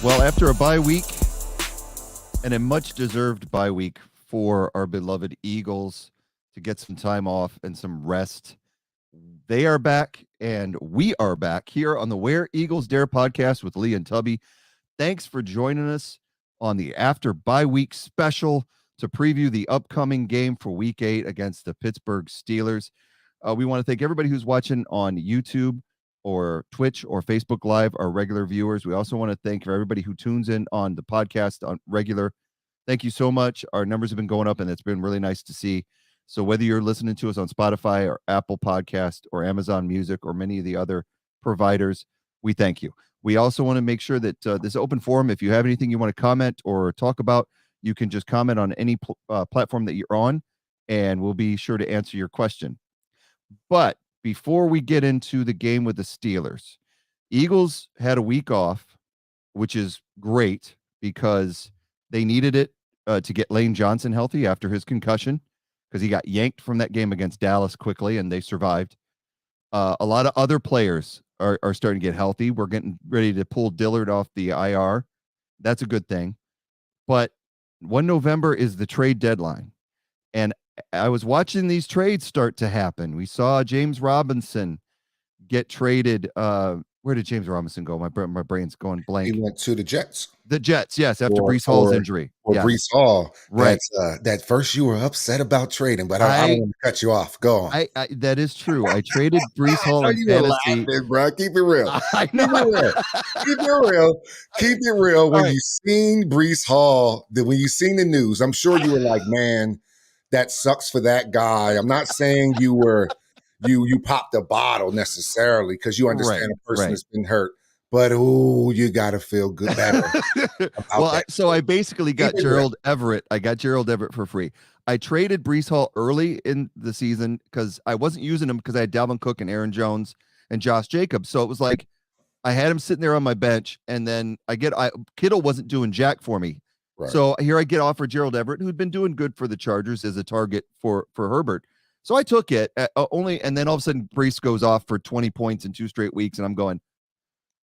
Well, after a bye week and a much deserved bye week for our beloved Eagles to get some time off and some rest, they are back and we are back here on the Where Eagles Dare podcast with Lee and Tubby. Thanks for joining us on the after bye week special to preview the upcoming game for week 8 against the Pittsburgh Steelers. We want to thank everybody who's watching on YouTube or Twitch or Facebook Live, our regular viewers. We also want to thank everybody who tunes in on the podcast on regular. Thank you so much. Our numbers have been going up, and it's been really nice to see. So whether you're listening to us on Spotify or Apple Podcast or Amazon Music or many of the other providers, we thank you. We also want to make sure that this open forum, if you have anything you want to comment or talk about, you can just comment on any platform that you're on, and we'll be sure to answer your question. But before we get into the game with the Steelers, Eagles had a week off, which is great because they needed it to get Lane Johnson healthy after his concussion, because he got yanked from that game against Dallas quickly and they survived. A lot of other players are starting to get healthy. We're getting ready to pull Dillard off the IR. That's a good thing. But 1 November is the trade deadline. And I was watching these trades start to happen. We saw James Robinson get traded. Where did James Robinson go? My brain's going blank. He went to the Jets. The Jets, yes, after Breece Hall's injury. Or yes. Breece Hall. Right. That first you were upset about trading, but I don't want to cut you off. Go on. That is true. I traded Breece Hall in fantasy. Laughing, bro. Keep it real. I know. Keep it real. Keep it real. When you seen Breece Hall, when you seen the news, I'm sure you were like, man, that sucks for that guy. I'm not saying you were you popped a bottle necessarily because you understand a person has been hurt. But you gotta feel good better. So I basically got Gerald Everett. I got Gerald Everett for free. I traded Breece Hall early in the season because I wasn't using him because I had Dalvin Cook and Aaron Jones and Josh Jacobs. So it was like I had him sitting there on my bench, and then Kittle wasn't doing jack for me. Right. So here I get offered Gerald Everett, who'd been doing good for the Chargers as a target for Herbert. So I took it and then all of a sudden Breece goes off for 20 points in 2 straight weeks, and I'm going,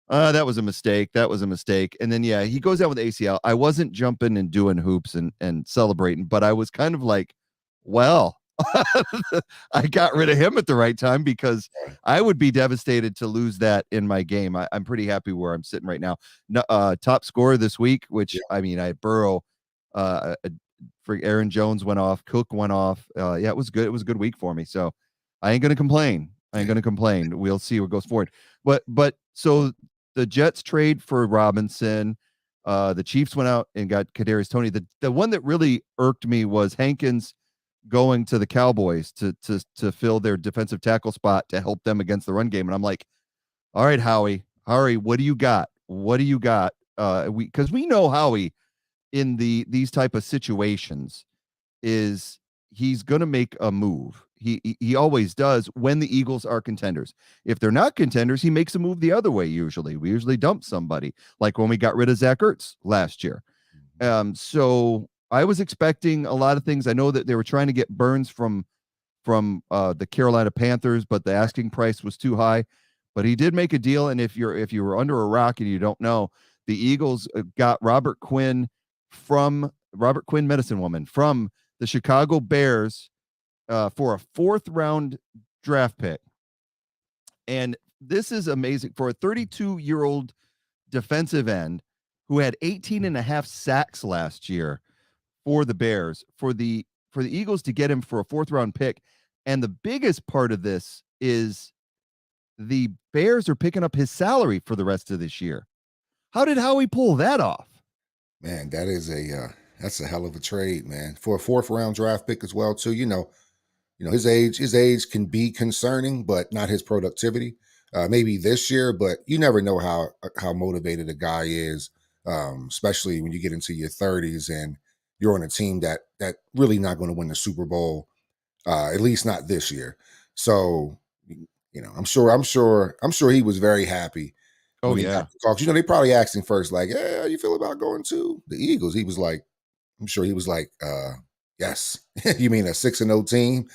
that was a mistake. That was a mistake. And then, he goes out with ACL. I wasn't jumping and doing hoops and celebrating, but I was kind of like, well, I got rid of him at the right time because I would be devastated to lose that in my game. I'm pretty happy where I'm sitting right now. Top scorer this week, which I had Burrow, for Aaron Jones went off, Cook went off. It was good. It was a good week for me. So I ain't going to complain. We'll see what goes forward. But so the Jets trade for Robinson. The Chiefs went out and got Kadarius Toney. The one that really irked me was Hankins going to the Cowboys to fill their defensive tackle spot to help them against the run game. And I'm like, all right, Howie, what do you got? Because we know Howie in these type of situations is he's going to make a move. He always does when the Eagles are contenders. If they're not contenders, he makes a move the other way. We usually dump somebody, like when we got rid of Zach Ertz last year. So I was expecting a lot of things. I know that they were trying to get Burns from the Carolina Panthers, but the asking price was too high. But he did make a deal. And if you were under a rock and you don't know, the Eagles got Robert Quinn, medicine woman, from the Chicago Bears for a 4th round draft pick. And this is amazing for a 32-year-old defensive end who had 18 and a half sacks last year for the Bears, for the Eagles to get him for a 4th round pick. And the biggest part of this is the Bears are picking up his salary for the rest of this year. How did Howie pull that off? Man, that's a hell of a trade, man. For a 4th round draft pick as well, too. His age can be concerning, but not his productivity. Maybe this year, but you never know how motivated a guy is, especially when you get into your 30s and you're on a team that really not going to win the Super Bowl, at least not this year. So, I'm sure he was very happy. Oh yeah. They probably asked him first, like, "Hey, how you feel about going to the Eagles?" He was like, I'm sure he was like, yes. You mean a 6-0 team?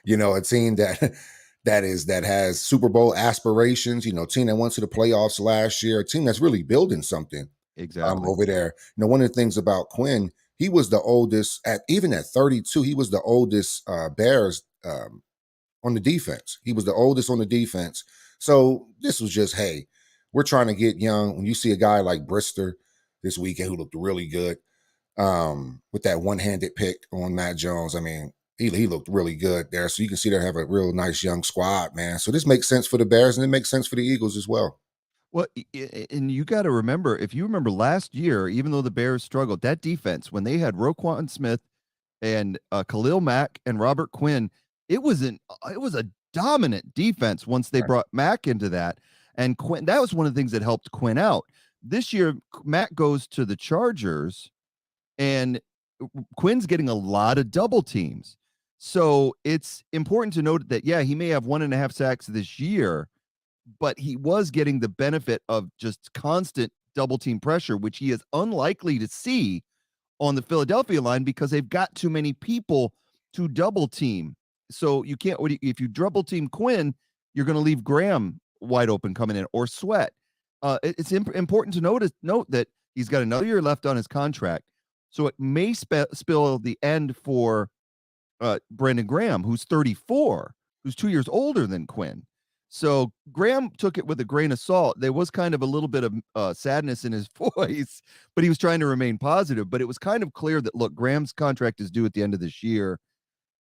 A team that has Super Bowl aspirations, team that went to the playoffs last year, a team that's really building something Exactly. over there. One of the things about Quinn, he was the oldest even at 32. He was the oldest Bears on the defense. He was the oldest on the defense. So this was just, hey, we're trying to get young. When you see a guy like Brister this weekend who looked really good with that one-handed pick on Matt Jones, I mean, he looked really good there. So you can see they have a real nice young squad, man. So this makes sense for the Bears, and it makes sense for the Eagles as well. Well, and you got to remember, if you remember last year, even though the Bears struggled, that defense, when they had Roquan Smith and Khalil Mack and Robert Quinn, it was a dominant defense once they Right. brought Mack into that. And Quinn, that was one of the things that helped Quinn out. This year, Mack goes to the Chargers, and Quinn's getting a lot of double teams. So it's important to note that, yeah, he may have 1.5 sacks this year, but he was getting the benefit of just constant double team pressure, which he is unlikely to see on the Philadelphia line because they've got too many people to double team. So you can't, if you double team Quinn, you're going to leave Graham wide open coming in, or Sweat. It's important to note that he's got another year left on his contract. So it may spill the end for Brandon Graham, who's 34, who's 2 years older than Quinn. So Graham took it with a grain of salt. There was kind of a little bit of sadness in his voice, but he was trying to remain positive. But it was kind of clear that, look, Graham's contract is due at the end of this year.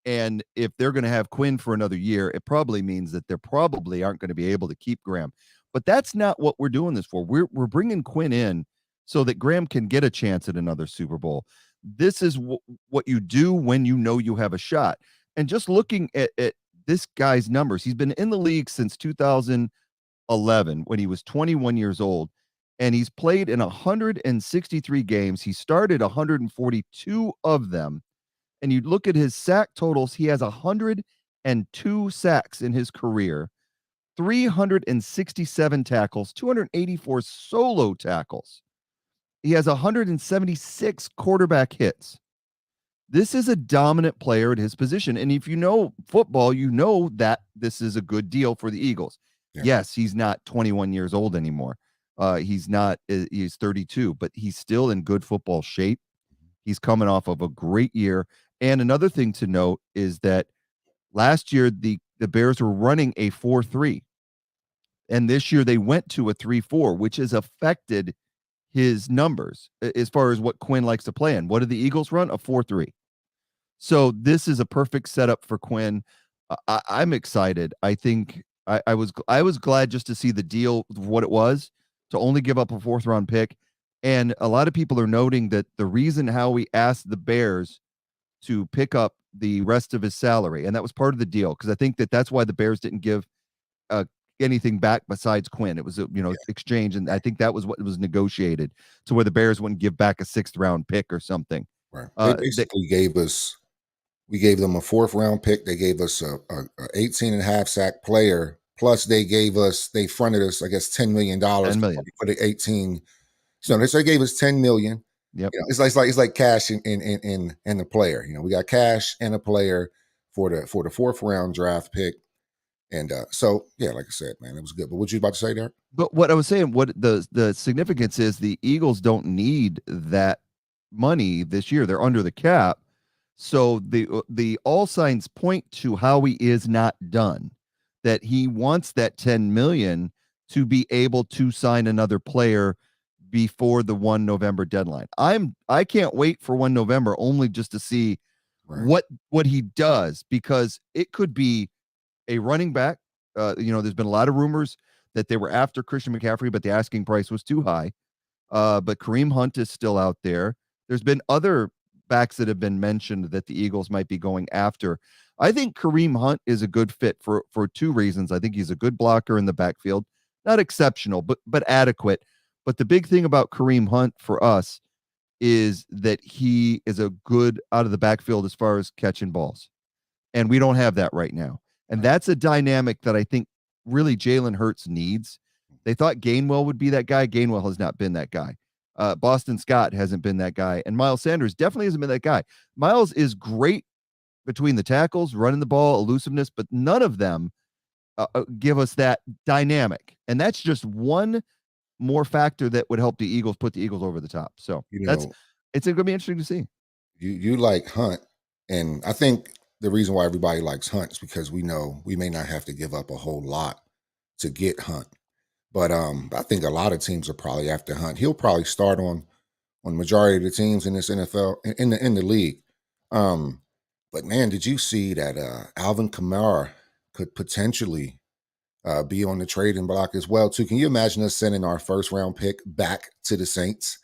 And if they're going to have Quinn for another year, it probably means that they probably aren't going to be able to keep Graham. But that's not what we're doing this for. We're bringing Quinn in so that Graham can get a chance at another Super Bowl. This is what you do when you know you have a shot. And just looking at this guy's numbers, he's been in the league since 2011 when he was 21 years old, and he's played in 163 games. He started 142 of them. And you look at his sack totals, he has 102 sacks in his career, 367 tackles, 284 solo tackles. He has 176 quarterback hits. This is a dominant player at his position. And if you know football, you know that this is a good deal for the Eagles. Yeah. Yes, he's not 21 years old anymore. He's 32, but he's still in good football shape. He's coming off of a great year. And another thing to note is that last year, the Bears were running a 4-3. And this year they went to a 3-4, which has affected his numbers as far as what Quinn likes to play in. What did the Eagles run? A 4-3. So this is a perfect setup for Quinn. I'm excited. I think I was glad just to see the deal, what it was, to only give up a 4th-round pick. And a lot of people are noting that the reason Howie asked the Bears to pick up the rest of his salary, and that was part of the deal, because I think that's why the Bears didn't give uh, anything back besides Quinn. It was a exchange, and I think that was what was negotiated to where the Bears wouldn't give back a 6th-round pick or something. Right. They basically we gave them a 4th-round pick. They gave us a 18.5 sack player. Plus they fronted us, I guess, $10 million for the 18. So they gave us $10 million. Yep. It's like cash in the player. We got cash and a player for the 4th-round draft pick. And so, yeah, like I said, man, it was good. But what you about to say there? But what I was saying, what the significance is, the Eagles don't need that money this year. They're under the cap. So the all signs point to Howie is not done, that he wants that 10 million to be able to sign another player before the 1 November deadline. I can't wait for 1 November only just to see what he does, because it could be a running back. There's been a lot of rumors that they were after Christian McCaffrey, but the asking price was too high. But Kareem Hunt is still out there. There's been other backs that have been mentioned that the Eagles might be going after. I think Kareem Hunt is a good fit for 2 reasons. I think he's a good blocker in the backfield, not exceptional, but adequate. But the big thing about Kareem Hunt for us is that he is a good out of the backfield as far as catching balls. And we don't have that right now. And that's a dynamic that I think really Jalen Hurts needs. They thought Gainwell would be that guy. Gainwell has not been that guy. Boston Scott hasn't been that guy. And Miles Sanders definitely hasn't been that guy. Miles is great between the tackles, running the ball, elusiveness, but none of them give us that dynamic. And that's just one more factor that would help the Eagles put the Eagles over the top. So You know, it's going to be interesting to see. you like Hunt, and I think the reason why everybody likes Hunt is because we know we may not have to give up a whole lot to get Hunt. But I think a lot of teams are probably after Hunt. He'll probably start on the majority of the teams in this NFL in the league. Um, but man, did you see that Alvin Kamara could potentially be on the trading block as well too? Can you imagine us sending our first round pick back to the Saints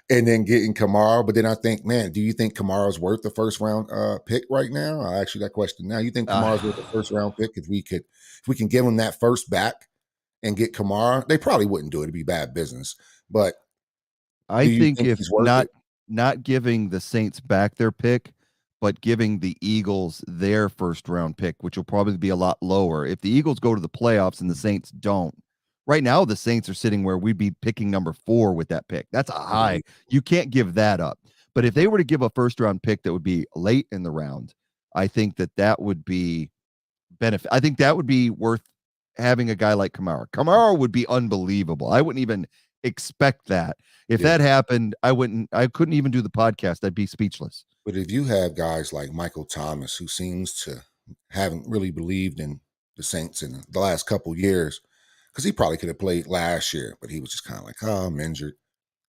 and then getting Kamara? But then I think, man, do you think Kamara's worth the first round pick right now? I ask you that question now. You think Kamara's worth the first round pick if we can give him that first back and get Kamara? They probably wouldn't do it. It'd be bad business. But I do you think think if he's worth it? not giving the Saints back their pick, but giving the Eagles their first round pick, which will probably be a lot lower. If the Eagles go to the playoffs and the Saints don't, right now the Saints are sitting where we'd be picking number 4 with that pick. That's a high. You can't give that up. But if they were to give a first round pick that would be late in the round, I think that would be benefit. I think that would be worth having a guy like Kamara. Kamara would be unbelievable. I wouldn't even expect that. If Yeah. that happened, I couldn't even do the podcast. I'd be speechless. But if you have guys like Michael Thomas, who seems to haven't really believed in the Saints in the last couple years, because he probably could have played last year, but he was just kind of like, oh, I'm injured,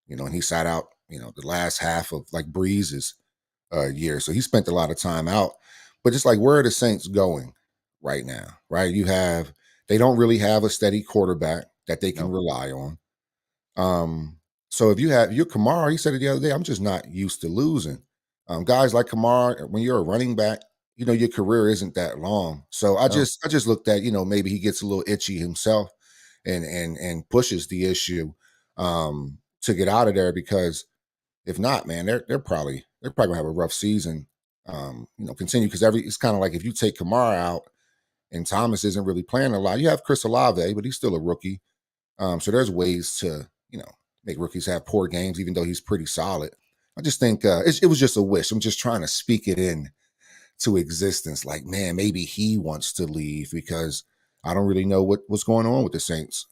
and he sat out, the last half of like Breeze's year. So he spent a lot of time out. But just like, where are the Saints going right now? Right? They don't really have a steady quarterback that they can No. rely on. So if you have your Kamara, he said it the other day, I'm just not used to losing. Guys like Kamara, when you're a running back, your career isn't that long. So I No. just looked at, maybe he gets a little itchy himself and pushes the issue to get out of there, because if not, man, they're probably gonna have a rough season. Continue, because it's kind of like, if you take Kamara out and Thomas isn't really playing a lot, you have Chris Olave, but he's still a rookie. So there's ways to, make rookies have poor games, even though he's pretty solid. I just think it was just a wish. I'm just trying to speak it in to existence. Like, man, maybe he wants to leave, because I don't really know what's going on with the Saints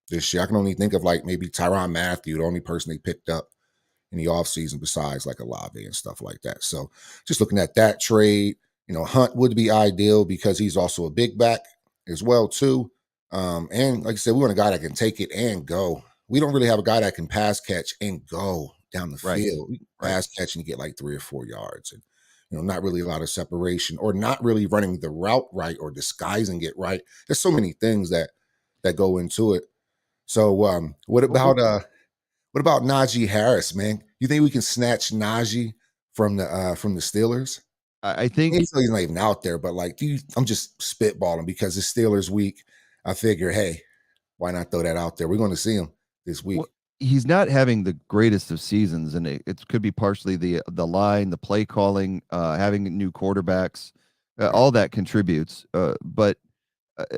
this year. I can only think of like maybe Tyrann Mathieu, the only person they picked up in the offseason besides like Olave and stuff like that. So just looking at that trade, Hunt would be ideal because he's also a big back as well too. And like I said, we want a guy that can take it and go. We don't really have a guy that can pass catch and go down the Right. field. We pass catch and you get like 3 or 4 yards, and not really a lot of separation, or not really running the route right, or disguising it right. There's so many things that go into it. So what about Najee Harris, man? You think we can snatch Najee from the Steelers? I think He's not even out there, but like, I'm just spitballing because it's Steelers week. I figure, hey, why not throw that out there? We're going to see him this week. he's not having the greatest of seasons, and it could be partially the line, the play calling, having new quarterbacks, Right. all that contributes. But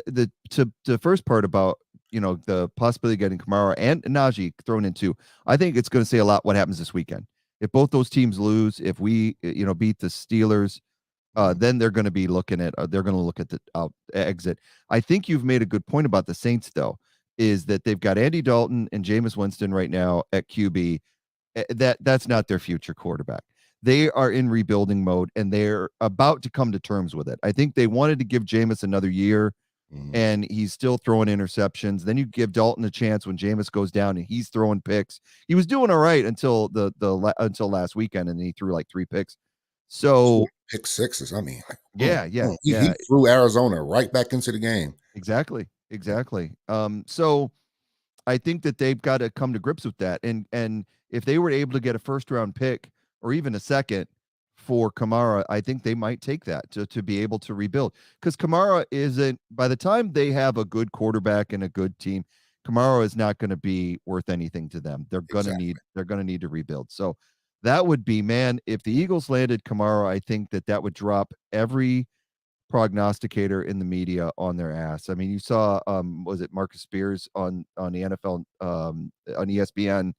the first part about the possibility of getting Kamara and Najee thrown into, I think it's going to say a lot what happens this weekend. If both those teams lose, if we beat the Steelers, Mhm. then they're going to be looking at they're going to look at the exit. I think you've made a good point about the Saints, though, is that they've got Andy Dalton and Jameis Winston right now at QB. That's not their future quarterback. They are in rebuilding mode, and they're about to come to terms with it. I think they wanted to give Jameis another year, Mhm. and he's still throwing interceptions. Then you give Dalton a chance when Jameis goes down and he's throwing picks. He was doing all right until until last weekend, and then he threw like 3 picks. Two So pick sixes. I mean, like, he yeah, threw Arizona right back into the game. exactly. So I think that they've got to come to grips with that. And if they were able to get a first round pick or even a second for Kamara, I think they might take that to be able to rebuild. Because Kamara isn't, by the time they have a good quarterback and a good team, Kamara is not going to be worth anything to them. Exactly. They're gonna need to rebuild. So that would be, man, if the Eagles landed Kamara, I think that would drop every prognosticator in the media on their ass. I mean, you saw was it Marcus Spears on the NFL on ESPN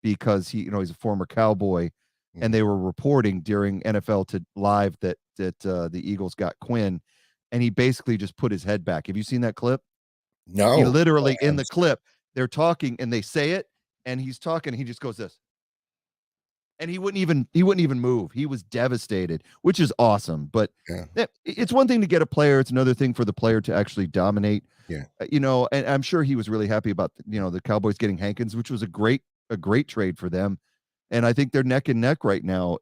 because he's a former Cowboy, and Mhm. they were reporting during NFL to live that the Eagles got Quinn, and he basically just put his head back. Have you seen that clip? He No, literally in the clip, they're talking and they say it, and he's talking, he just goes this. And he wouldn't even move. He was devastated, which is awesome. But yeah, it's one thing to get a player, it's another thing for the player to actually dominate. yeah, And I'm sure he was really happy about the Cowboys getting Hankins, which was a great trade for them. And I think they're neck and neck right now,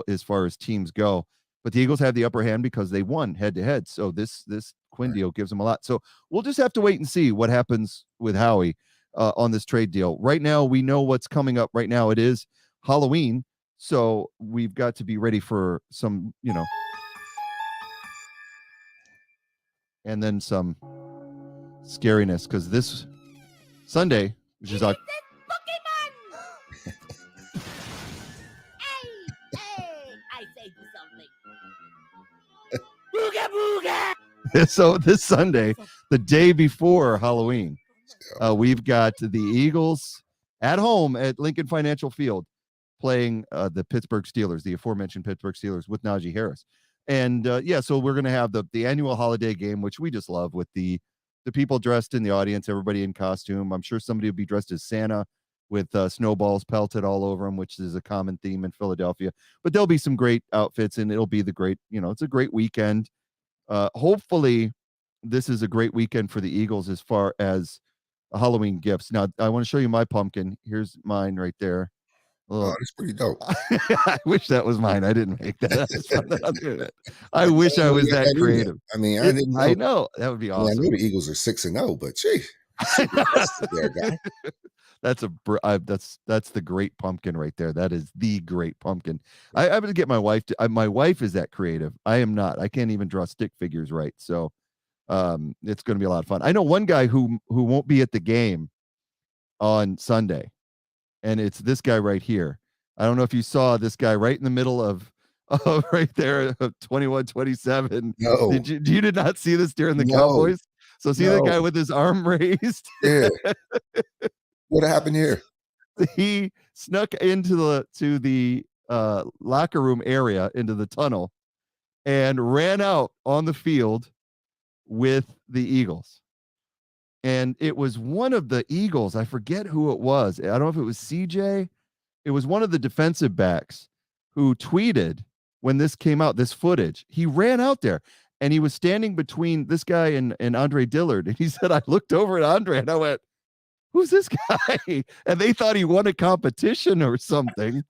as far as teams go. But the Eagles have the upper hand because they won head to head. So this Quinn right. deal gives them a lot. So we'll just have to wait and see what happens with Howie on this trade deal. Right now, we know what's coming up. Right now, it is Halloween, so we've got to be ready for some, and then some scariness because this Sunday, which is so this Sunday, the day before Halloween, we've got the Eagles at home at Lincoln Financial Field playing the Pittsburgh Steelers, the aforementioned Pittsburgh Steelers with Najee Harris. And so we're going to have the annual holiday game, which we just love, with the people dressed in the audience, everybody in costume. I'm sure somebody will be dressed as Santa with snowballs pelted all over them, which is a common theme in Philadelphia. But there'll be some great outfits, and it'll be it's a great weekend. Hopefully, this is a great weekend for the Eagles as far as Halloween gifts. Now, I want to show you my pumpkin. Here's mine right there. Oh, Well, that's pretty dope. I wish that was mine. I didn't make that. I just found that on the internet. I I wish didn't I know was you had that that in there. creative. I mean, I didn't know. I know that would be I mean, I awesome. knew the Eagles are 6-0, but gee, there, guy. That's that's the great pumpkin right there. That is the great pumpkin. I would get my wife to. My wife is that creative. I am not. I can't even draw stick figures right. So it's going to be a lot of fun. I know one guy who won't be at the game on Sunday, and it's this guy right here. I don't know if you saw this guy right in the middle of right there of 21-27. No, You did not see this during the no, Cowboys? So see the guy no. with his arm raised? Yeah, what happened here? He snuck into the locker room area, into the tunnel, and ran out on the field with the Eagles. And it was one of the Eagles. I forget who it was. I don't know if it was CJ. It was one of the defensive backs who tweeted when this came out, this footage. He ran out there and he was standing between this guy and Andre Dillard. And he said, I looked over at Andre and I went, who's this guy? And they thought he won a competition or something.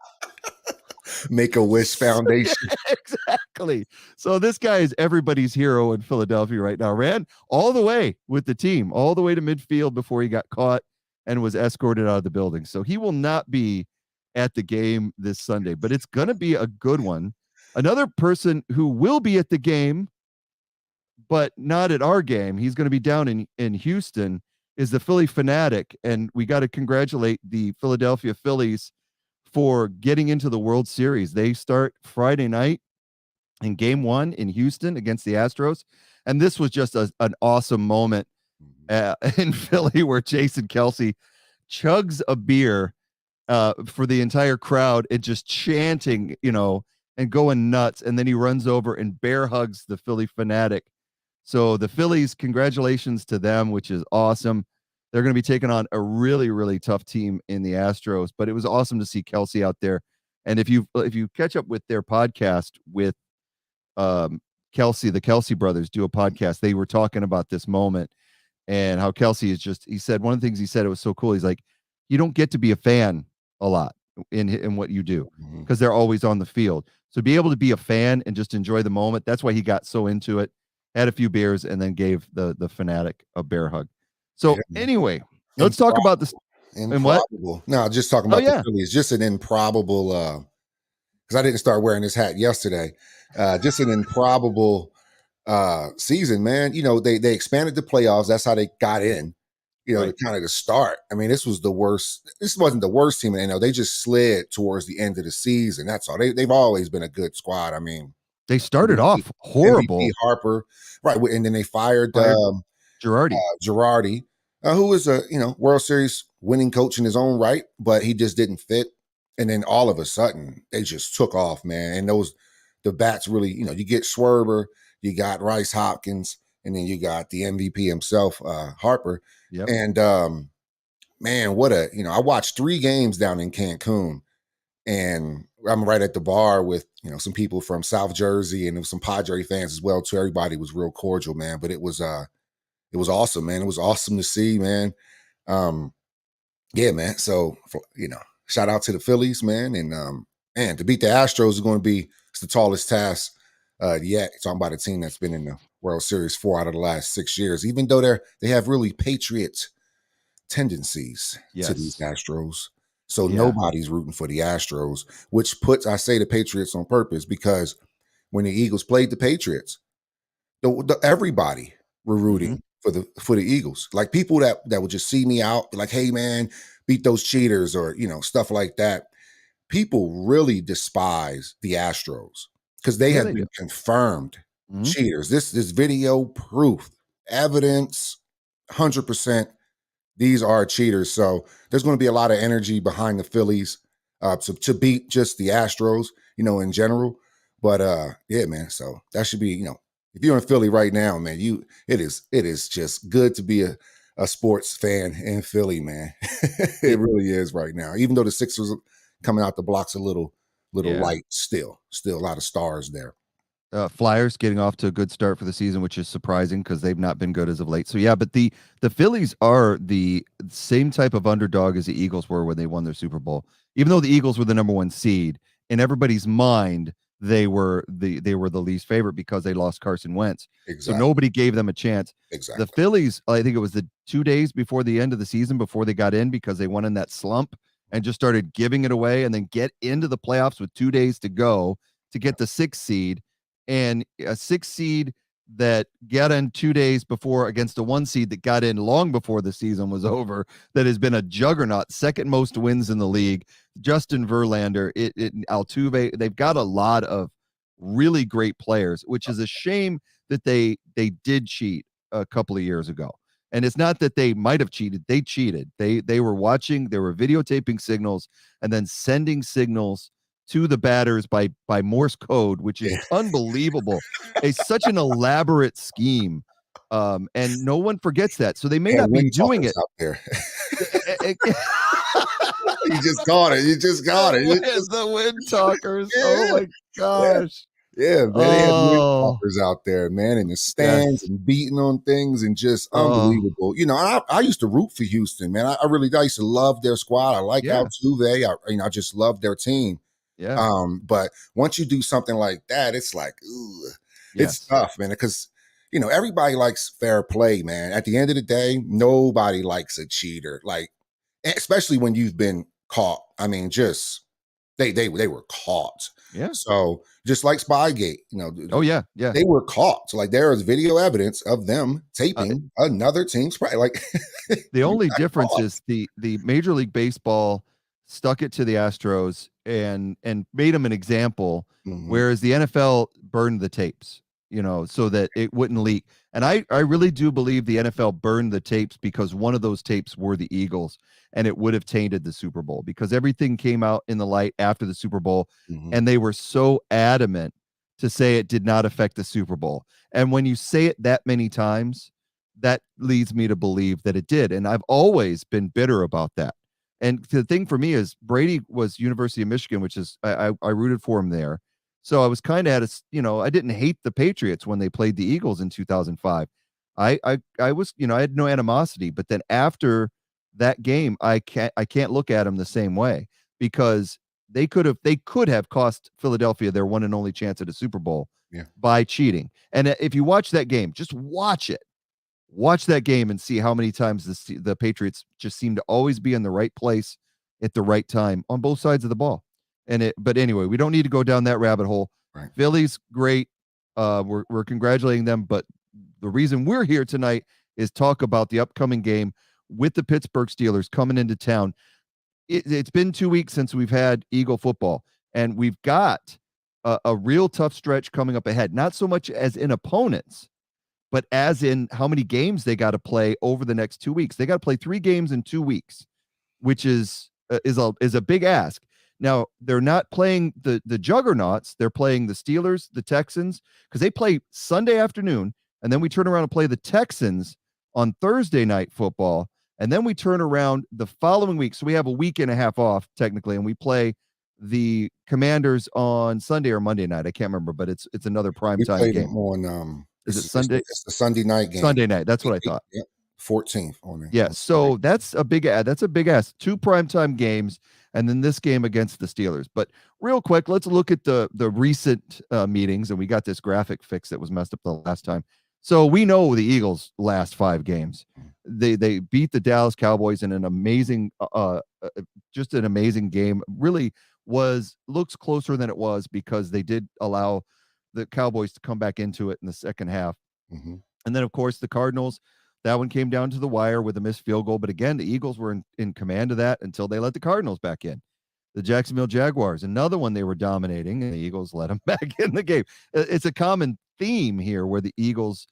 Make-A-Wish Foundation. Exactly. So this guy is everybody's hero in Philadelphia right now. Ran all the way with the team, all the way to midfield before he got caught and was escorted out of the building. So he will not be at the game this Sunday, but it's going to be a good one. Another person who will be at the game, but not at our game, he's going to be down in Houston, is the Philly Fanatic. And we got to congratulate the Philadelphia Phillies for getting into the World Series. They start Friday night in game 1 in Houston against the Astros. And this was just an awesome moment in Philly where Jason Kelce chugs a beer for the entire crowd and just chanting, and going nuts. And then he runs over and bear hugs the Philly Fanatic. So the Phillies, congratulations to them, which is awesome. They're going to be taking on a really, really tough team in the Astros, but it was awesome to see Kelce out there. And if you catch up with their podcast with Kelce, the Kelce brothers do a podcast. They were talking about this moment and how Kelce is he said one of the things he said, it was so cool. He's like, you don't get to be a fan a lot in what you do because they're always on the field. So be able to be a fan and just enjoy the moment. That's why he got so into it, had a few beers, and then gave the Fanatic a bear hug. So anyway, let's talk about this. Improbable. No, just talking about the Phillies. Just an improbable, because I didn't start wearing this hat yesterday. Just an improbable season, man. They expanded the playoffs. That's how they got in. To kind of the start. I mean, this was the worst. This wasn't the worst team. They just slid towards the end of the season. That's all. They've always been a good squad. I mean, they started off horrible. MVP Harper, right, and then they fired Girardi, who was a World Series winning coach in his own right, but he just didn't fit. And then all of a sudden, they just took off, man. And the bats really, you get Schwarber, you got Rice Hopkins, and then you got the MVP himself, Harper. Yep. And man, I watched 3 games down in Cancun, and I'm right at the bar with some people from South Jersey, and there was some Padre fans as well too. Everybody was real cordial, man. But it was awesome, man. It was awesome to see, man. Um, yeah, man. So shout out to the Phillies, man, and to beat the Astros is going to be it's the tallest task yet. Talking about a team that's been in the World Series 4 out of the last 6 years, even though they have really Patriot tendencies to these Yes. Astros. So Yeah. nobody's rooting for the Astros, which I say the Patriots on purpose, because when the Eagles played the Patriots, everybody were Hmm. rooting for the Eagles. Like people that would just see me out, like, hey man, beat those cheaters, or stuff like that. People really despise the Astros because they Yeah, have they do. been confirmed Hmm. cheaters. This video proof, evidence, 100%. These are cheaters. So there's going to be a lot of energy behind the Phillies to beat just the Astros, in general. But yeah, man. So that should be, if you're in Philly right now, man, it is just good to be a sports fan in Philly, man. It, It really is right now. Even though the Sixers are coming out the blocks a little yeah. light, still a lot of stars there. Flyers getting off to a good start for the season, which is surprising because they've not been good as of late. So yeah, but the Phillies are the same type of underdog as the Eagles were when they won their Super Bowl. Even though the Eagles were the number one seed, in everybody's mind, they were the least favorite because they lost Carson Wentz. So Exactly. nobody gave them a chance. The Exactly. Phillies, I think it was the 2 days before the end of the season before they got in because they went in that slump and just started giving it away and then get into the playoffs with 2 days to go to get the 6th seed, and a 6 seed that got in 2 days before against a 1 seed that got in long before the season was over, that has been a juggernaut, second most wins in the league. Justin Verlander, Altuve, they've got a lot of really great players, which is a shame that they did cheat a couple of years ago. And it's not that they might have cheated; they cheated. They were watching, they were videotaping signals and then sending signals to the batters by Morse code, which is Yeah. unbelievable. Such an elaborate scheme. And no one forgets that. So they may They had not be wind doing talkers it. out there. You just got it. You just got it. It just The wind talkers. Oh yeah, my yeah, gosh. yeah, man. They had wind Oh, talkers out there, man, in the stands yes. and beating on things and just Oh, unbelievable. I used to root for Houston, man. I used to love their squad. I like yeah. Altuve. I just love their team. Yeah. But once you do something like that, it's like, ugh, it's Yes. tough, man, because everybody likes fair play, man. At the end of the day, nobody likes a cheater, like especially when you've been caught. I mean, just they were caught. Yeah. So just like Spygate, Oh yeah. Yeah. they were caught. So like there is video evidence of them Uh, taping another team's play. Like The you only got difference caught. is the Major League Baseball stuck it to the Astros and made them an example, Mhm. whereas the NFL burned the tapes, so that it wouldn't leak. And I really do believe the NFL burned the tapes because one of those tapes were the Eagles, and it would have tainted the Super Bowl because everything came out in the light after the Super Bowl, Mhm. and they were so adamant to say it did not affect the Super Bowl. And when you say it that many times, that leads me to believe that it did. And I've always been bitter about that. And the thing for me is Brady was University of Michigan, which is I rooted for him there. So I was kind of I didn't hate the Patriots when they played the Eagles in 2005. I was, I had no animosity, but then after that game, I can't look at them the same way because they could have cost Philadelphia their one and only chance at a Super Bowl Yeah. by cheating. And if you watch that game, just watch that game and see how many times the Patriots just seem to always be in the right place at the right time on both sides of the ball. But anyway, we don't need to go down that rabbit hole. Right. Philly's great. We're congratulating them, but the reason we're here tonight is talk about the upcoming game with the Pittsburgh Steelers coming into town. It's been 2 weeks since we've had Eagle football, and we've got a real tough stretch coming up ahead. Not so much as in opponents, but as in how many games they got to play over the next 2 weeks. They got to play 3 games in 2 weeks, which is a big ask. Now they're not playing the juggernauts. They're playing the Steelers, the Texans, because they play Sunday afternoon, and then we turn around and play the Texans on Thursday Night Football, and then we turn around the following week. So we have a week and a half off technically, and we play the Commanders on Sunday or Monday night. I can't remember, but it's another We primetime played game. them on Is it Sunday? it's the Sunday night game. Sunday night. That's what I thought. Yep. 14th on there. Yeah, so that's a big ad. That's a big ass. 2 primetime games, and then this game against the Steelers. But real quick, let's look at the recent meetings, and we got this graphic fix that was messed up the last time. So we know the Eagles' last 5 games. They beat the Dallas Cowboys in an amazing, just an amazing game. Really looks closer than it was because they did allow the Cowboys to come back into it in the second half. Mm-hmm. And then, of course, the Cardinals. That one came down to the wire with a missed field goal. But again, the Eagles were in command of that until they let the Cardinals back in. The Jacksonville Jaguars, another one they were dominating, and the Eagles let them back in the game. It's a common theme here where the Eagles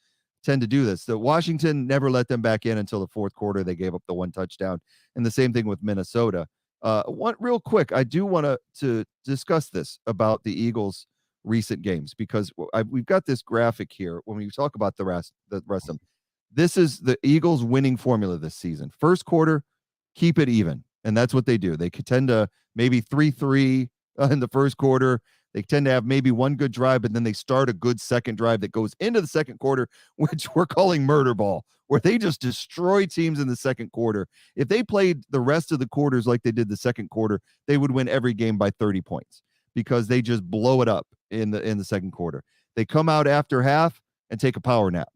tend to do this. The Washington never let them back in until the fourth quarter. They gave up the 1 touchdown. And the same thing with Minnesota. One real quick, I do want to discuss this about the Eagles' recent games because we've got this graphic here when we talk about the rest of them. This is the Eagles' winning formula this season. First quarter, keep it even. And that's what they do. They tend to maybe 3-3 in the first quarter. They tend to have maybe one good drive, but then they start a good second drive that goes into the second quarter, which we're calling murder ball, where they just destroy teams in the second quarter. If they played the rest of the quarters like they did the second quarter, they would win every game by 30 points because they just blow it up in the second quarter. They come out after half and take a power nap.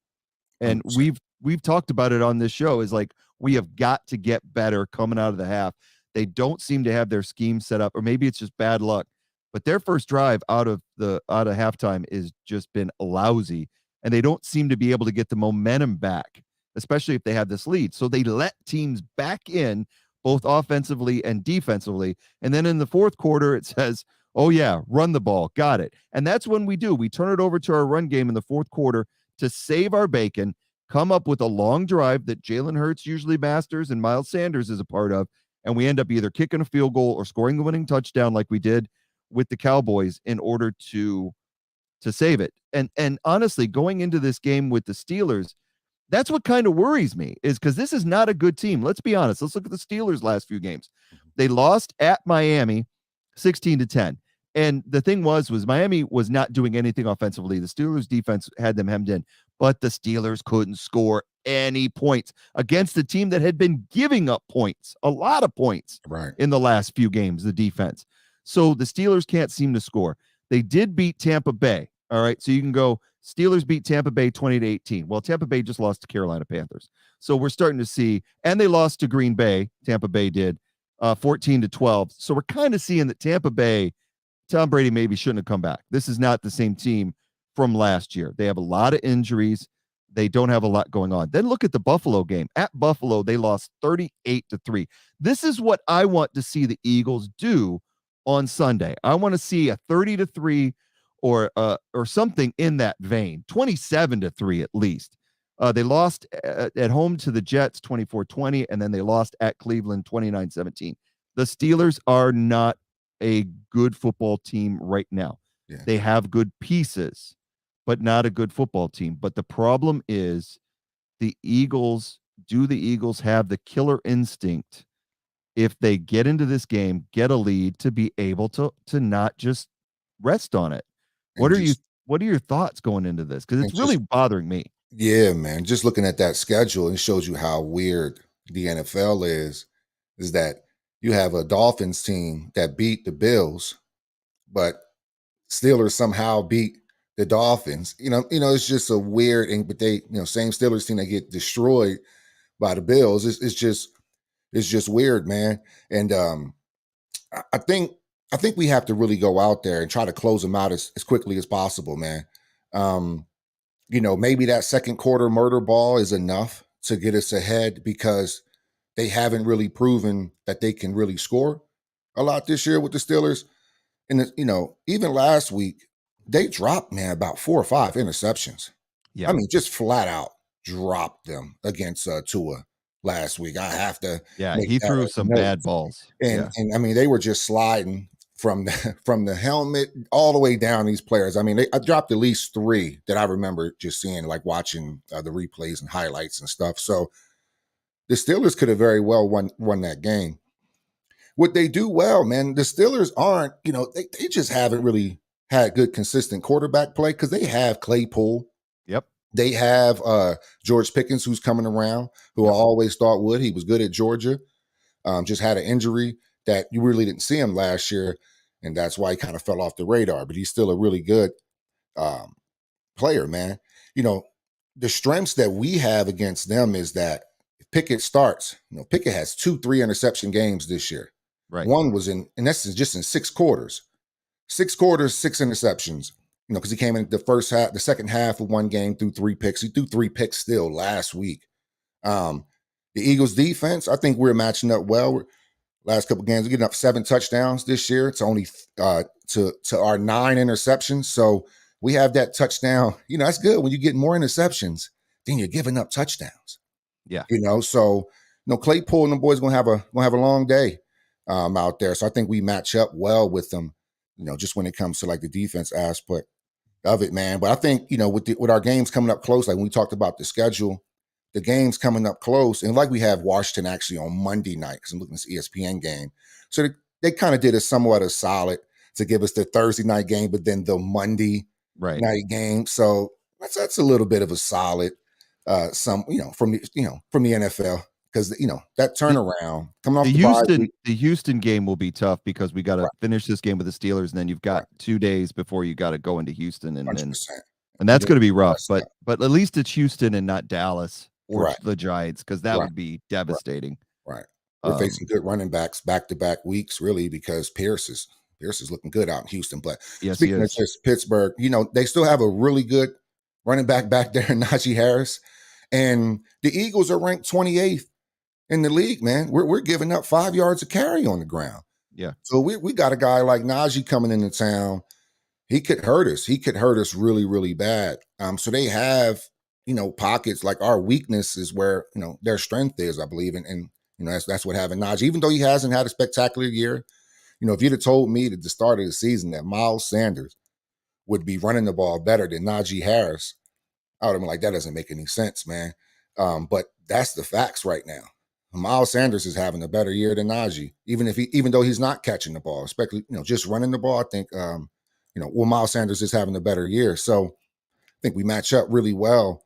And we've talked about it on this show is like we have got to get better coming out of the half. They don't seem to have their scheme set up, or maybe it's just bad luck. But their first drive out of halftime is just been lousy, and they don't seem to be able to get the momentum back, especially if they have this lead. So they let teams back in both offensively and defensively. And then in the fourth quarter, it says, oh yeah, run the ball. Got it. And that's when we do. We turn it over to our run game in the fourth quarter to save our bacon, come up with a long drive that Jalen Hurts usually masters and Miles Sanders is a part of, and we end up either kicking a field goal or scoring the winning touchdown like we did with the Cowboys in order to save it. And honestly, going into this game with the Steelers, that's what kind of worries me is because this is not a good team. Let's be honest. Let's look at the Steelers' last few games. They lost at Miami 16-10. And the thing was Miami was not doing anything offensively. The Steelers defense had them hemmed in, but the Steelers couldn't score any points against a team that had been giving up points, a lot of points in the last few games, the defense. So the Steelers can't seem to score. They did beat Tampa Bay. All right. So you can go Steelers beat Tampa Bay 20-18. Well, Tampa Bay just lost to Carolina Panthers. So we're starting to see, and they lost to Green Bay. Tampa Bay did 14-12. So we're kind of seeing that Tampa Bay, Tom Brady maybe shouldn't have come back. This is not the same team from last year. They have a lot of injuries. They don't have a lot going on. Then look at the Buffalo game. At Buffalo, they lost 38-3. This is what I want to see the Eagles do on Sunday. I want to see a 30-3 or something in that vein, 27-3 at least. They lost at home to the Jets 24-20, and then they lost at Cleveland 29-17. The Steelers are not a good football team right now. Yeah. They have good pieces, but not a good football team. But the problem is the Eagles have the killer instinct if they get into this game, get a lead to be able to not just rest on it. What are your thoughts going into this? Because it's really bothering me. Yeah, man. Just looking at that schedule, it shows you how weird the NFL is that you have a Dolphins team that beat the Bills, but Steelers somehow beat the Dolphins. It's just a weird, but they, same Steelers team that get destroyed by the Bills. It's just weird, man. And I think we have to really go out there and try to close them out as quickly as possible, man. Maybe that second quarter murder ball is enough to get us ahead because they haven't really proven that they can really score a lot this year with the Steelers. And, even last week, they dropped, man, about 4 or 5 interceptions. Yeah. I mean, just flat out dropped them against Tua last week. I have to. Yeah, he threw some bad balls. And I mean, they were just sliding from from the helmet all the way down these players. I mean, I dropped at least 3 that I remember just seeing, like watching the replays and highlights and stuff. So the Steelers could have very well won that game. What they do well, man, the Steelers aren't, they just haven't really had good consistent quarterback play because they have Claypool. Yep. They have George Pickens, who's coming around, who I always thought would. He was good at Georgia. Just had an injury that you really didn't see him last year, and that's why he kind of fell off the radar. But he's still a really good player, man. The strengths that we have against them is that if Pickett starts, Pickett has 2-3 interception games this year. Right. One was in essence just in 6 quarters. 6 quarters, 6 interceptions. Because he came in the second half of one game, threw 3 picks. He threw 3 picks still last week. The Eagles defense, I think we're matching up well. Last couple games, we're getting up 7 touchdowns this year. It's only to our 9 interceptions. So we have that touchdown. That's good. When you get more interceptions, then you're giving up touchdowns. Yeah. So Claypool and the boys gonna have a long day out there. So I think we match up well with them. Just when it comes to like the defense aspect of it, man. But I think with our games coming up close, like when we talked about the schedule, the games coming up close, and like we have Washington actually on Monday night because I'm looking at this ESPN game. So they kind of did a somewhat a solid to give us the Thursday night game, but then the Monday night game. So that's a little bit of a solid. From the NFL because that turnaround coming off the Houston game will be tough because we got to finish this game with the Steelers, and then you've got 2 days before you got to go into Houston, and that's going to be rough. But at least it's Houston and not Dallas or the Giants because that would be devastating. Right. We're facing good running backs back-to-back weeks, really, because Pierce is looking good out in Houston. But speaking of just Pittsburgh, they still have a really good running back there, Najee Harris. And the Eagles are ranked 28th in the league, man. We're giving up 5 yards a carry on the ground. Yeah. So we got a guy like Najee coming into town. He could hurt us. He could hurt us really, really bad. So they have, pockets like our weakness is where, their strength is, I believe. And that's what having Najee, even though he hasn't had a spectacular year, if you'd have told me at the start of the season that Miles Sanders would be running the ball better than Najee Harris, I would have been like, that doesn't make any sense, man. But that's the facts right now. Miles Sanders is having a better year than Najee, even though he's not catching the ball, especially, just running the ball. I think, Miles Sanders is having a better year. So I think we match up really well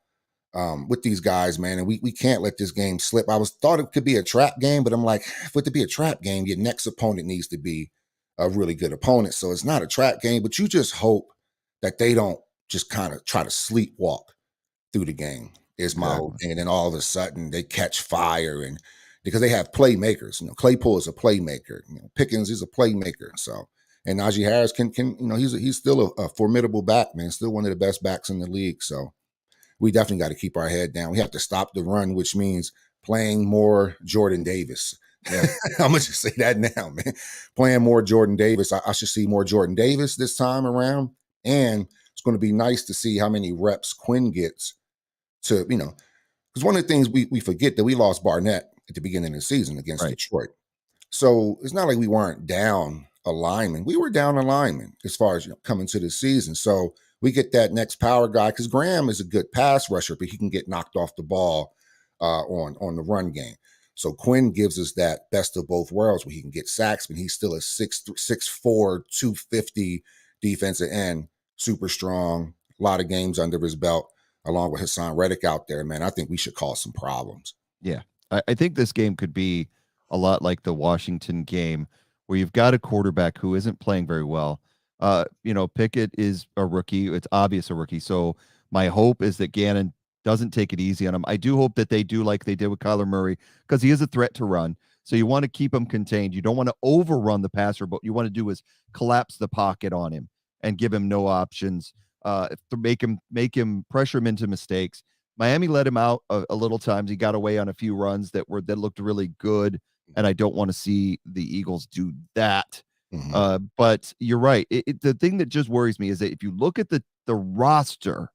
with these guys, man. And we can't let this game slip. I thought it could be a trap game, but I'm like, for it to be a trap game, your next opponent needs to be a really good opponent. So it's not a trap game, but you just hope that they don't just kind of try to sleepwalk through the game is my whole thing. And then all of a sudden they catch fire, and because they have playmakers, Claypool is a playmaker, Pickens is a playmaker. So, and Najee Harris can he's still a formidable back, man, still one of the best backs in the league. So we definitely got to keep our head down. We have to stop the run, which means playing more Jordan Davis. Yeah. I'm gonna just say that now, man. Playing more Jordan Davis. I should see more Jordan Davis this time around. And it's going to be nice to see how many reps Quinn gets to, because one of the things we forget that we lost Barnett at the beginning of the season against Detroit. So it's not like we weren't down a lineman. We were down a lineman as far as coming to the season. So we get that next power guy because Graham is a good pass rusher, but he can get knocked off the ball on the run game. So Quinn gives us that best of both worlds where he can get sacks, but he's still a 6'4", 250 defensive end, super strong, a lot of games under his belt, along with Hassan Reddick out there, man. I think we should cause some problems. Yeah. I think this game could be a lot like the Washington game where you've got a quarterback who isn't playing very well. Pickett is a rookie. It's obvious a rookie. So my hope is that Gannon doesn't take it easy on him. I do hope that they do like they did with Kyler Murray because he is a threat to run. So you want to keep him contained. You don't want to overrun the passer, but what you want to do is collapse the pocket on him and give him no options to make him pressure him into mistakes. Miami let him out a little times. He got away on a few runs that looked really good, and I don't want to see the Eagles do that. Mm-hmm. But you're right. The thing that just worries me is that if you look at the roster,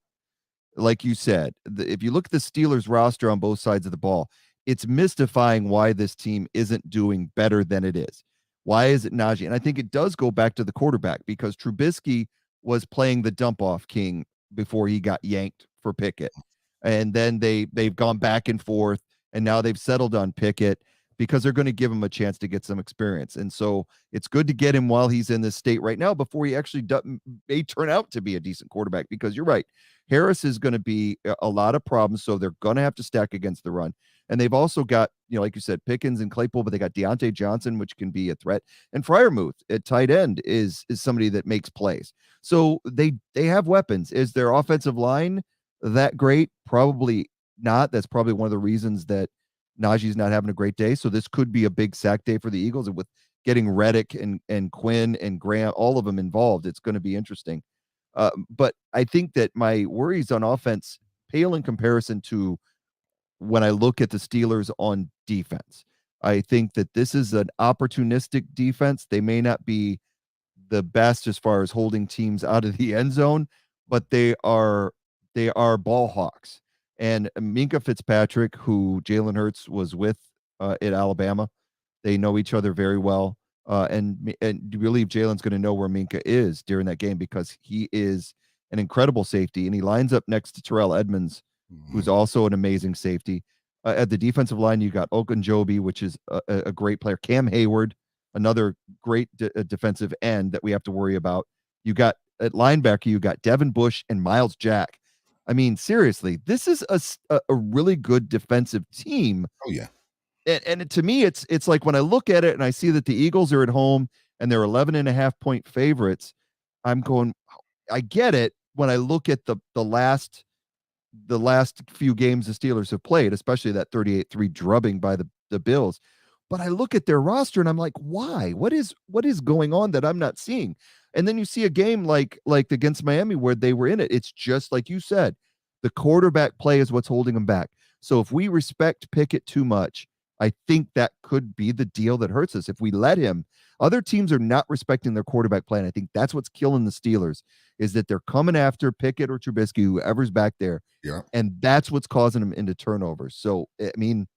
like you said, if you look at the Steelers roster on both sides of the ball, it's mystifying why this team isn't doing better than it is. Why is it Najee? And I think it does go back to the quarterback because Trubisky was playing the dump off king before he got yanked for Pickett. And then they've gone back and forth, and now they've settled on Pickett because they're going to give him a chance to get some experience. And so it's good to get him while he's in this state right now before he actually may turn out to be a decent quarterback, because you're right. Harris is going to be a lot of problems, so they're going to have to stack against the run. And they've also got, like you said, Pickens and Claypool, but they got Deontay Johnson, which can be a threat. And Freiermuth at tight end is somebody that makes plays. So they have weapons. Is their offensive line that great? Probably not. That's probably one of the reasons that Najee's not having a great day. So this could be a big sack day for the Eagles. And with getting Reddick and Quinn and Grant, all of them involved, it's going to be interesting. But I think that my worries on offense pale in comparison to when I look at the Steelers on defense. I think that this is an opportunistic defense. They may not be the best as far as holding teams out of the end zone, but they are ball hawks. And Minka Fitzpatrick, who Jalen Hurts was with at Alabama, they know each other very well. And do you believe Jalen's going to know where Minka is during that game, because he is an incredible safety, and he lines up next to Terrell Edmonds, who's also an amazing safety. At the defensive line, you got Ogunjobi, which is a great player. Cam Hayward, another great defensive end that we have to worry about. You got at linebacker, you got Devin Bush and Miles Jack. I mean, seriously, this is a really good defensive team. Oh yeah. And to me, it's like when I look at it and I see that the Eagles are at home and they're 11.5-point favorites, I'm going, I get it when I look at the last few games the Steelers have played, especially that 38-3 drubbing by the Bills. But I look at their roster and I'm like, why? What is going on that I'm not seeing? And then you see a game like against Miami where they were in it. It's just like you said, the quarterback play is what's holding them back. So if we respect Pickett too much, I think that could be the deal that hurts us. If we let him, other teams are not respecting their quarterback play. And I think that's what's killing the Steelers, is that they're coming after Pickett or Trubisky, whoever's back there. Yeah. And that's what's causing them into turnovers. So, I mean,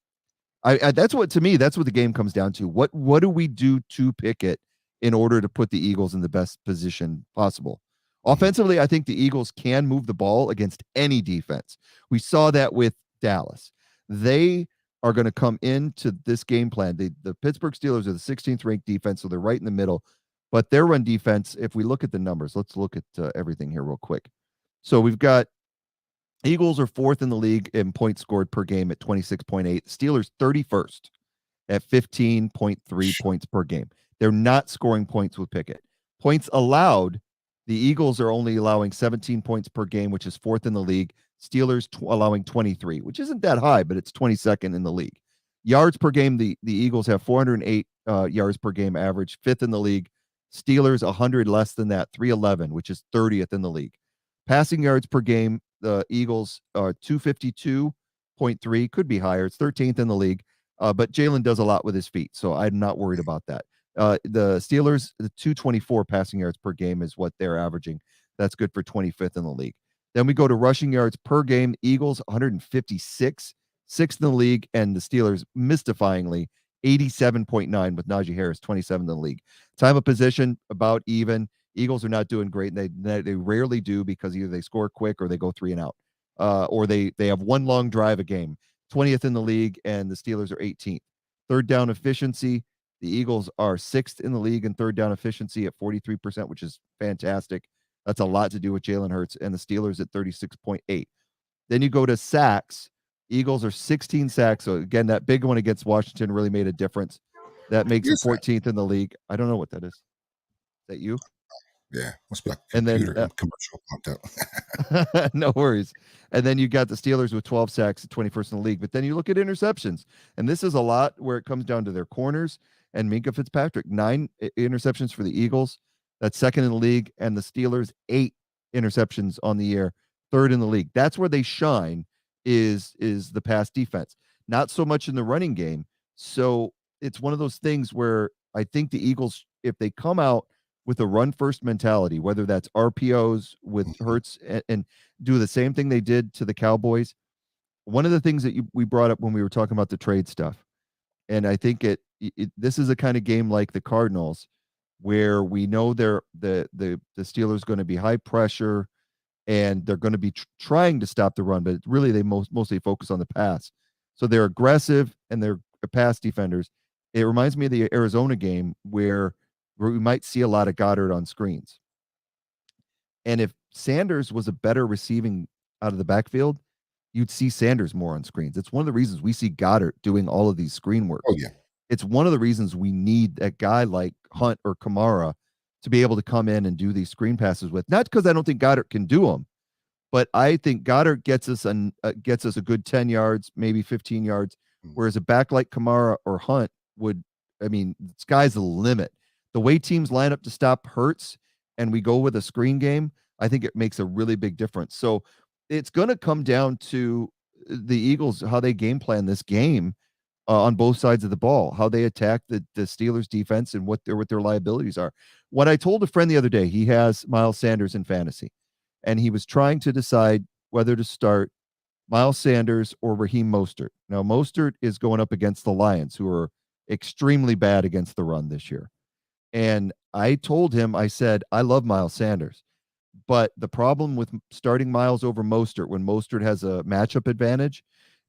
I that's what, to me, that's what the game comes down to. What do we do to Pickett in order to put the Eagles in the best position possible? Offensively, I think the Eagles can move the ball against any defense. We saw that with Dallas. They are going to come into this game plan. The Pittsburgh Steelers are the 16th ranked defense, so they're right in the middle. But their run defense, if we look at the numbers, let's look at everything here real quick. So we've got Eagles are 4th in the league in points scored per game at 26.8. Steelers 31st at 15.3 points per game. They're not scoring points with Pickett. Points allowed, the Eagles are only allowing 17 points per game, which is 4th in the league. Steelers allowing 23, which isn't that high, but it's 22nd in the league. Yards per game, the Eagles have 408 yards per game average, 5th in the league. Steelers 100 less than that, 311, which is 30th in the league. Passing yards per game, the Eagles are 252.3, could be higher. It's 13th in the league, but Jalen does a lot with his feet, so I'm not worried about that. The Steelers, the 224 passing yards per game is what they're averaging. That's good for 25th in the league. Then we go to rushing yards per game. Eagles 156, 6th in the league, and the Steelers, mystifyingly, 87.9 with Najee Harris, 27th in the league. Time of possession, about even. Eagles are not doing great, and they rarely do, because either they score quick or they go 3 and out, or they have one long drive a game. 20th in the league, and the Steelers are 18th. Third down efficiency, the Eagles are 6th in the league in third down efficiency at 43%, which is fantastic. That's a lot to do with Jalen Hurts, and the Steelers at 36.8. Then you go to sacks. Eagles are 16 sacks. So again, that big one against Washington really made a difference. That makes them 14th in the league. I don't know what that is. Is that you? Yeah, must be like And then commercial popped up. no worries. And then you got the Steelers with 12 sacks at 21st in the league. But then you look at interceptions, and this is a lot where it comes down to their corners and Minka Fitzpatrick. 9 interceptions for the Eagles. That's 2nd in the league, and the Steelers 8 interceptions on the year, 3rd in the league. That's where they shine, is the pass defense. Not so much in the running game. So it's one of those things where I think the Eagles, if they come out with a run first mentality, whether that's RPOs with Hurts and do the same thing they did to the Cowboys. One of the things that we brought up when we were talking about the trade stuff, And I think this is a kind of game like the Cardinals, where we know the Steelers going to be high pressure and they're going to be trying to stop the run, but really they mostly focus on the pass. So they're aggressive and they're pass defenders. It reminds me of the Arizona game where we might see a lot of Goddard on screens. And if Sanders was a better receiving out of the backfield, you'd see Sanders more on screens. It's one of the reasons we see Goddard doing all of these screen work. Oh yeah. It's one of the reasons we need a guy like Hunt or Kamara to be able to come in and do these screen passes with. Not because I don't think Goddard can do them, but I think Goddard gets us a good 10 yards, maybe 15 yards, whereas a back like Kamara or Hunt would, I mean, sky's the limit. The way teams line up to stop Hurts and we go with a screen game, I think it makes a really big difference. So it's going to come down to the Eagles, how they game plan this game on both sides of the ball, how they attack the Steelers defense and what their liabilities are. What I told a friend the other day, he has Miles Sanders in fantasy, and he was trying to decide whether to start Miles Sanders or Raheem Mostert. Now, Mostert is going up against the Lions, who are extremely bad against the run this year. And I told him, I said, I love Miles Sanders. But the problem with starting Miles over Mostert when Mostert has a matchup advantage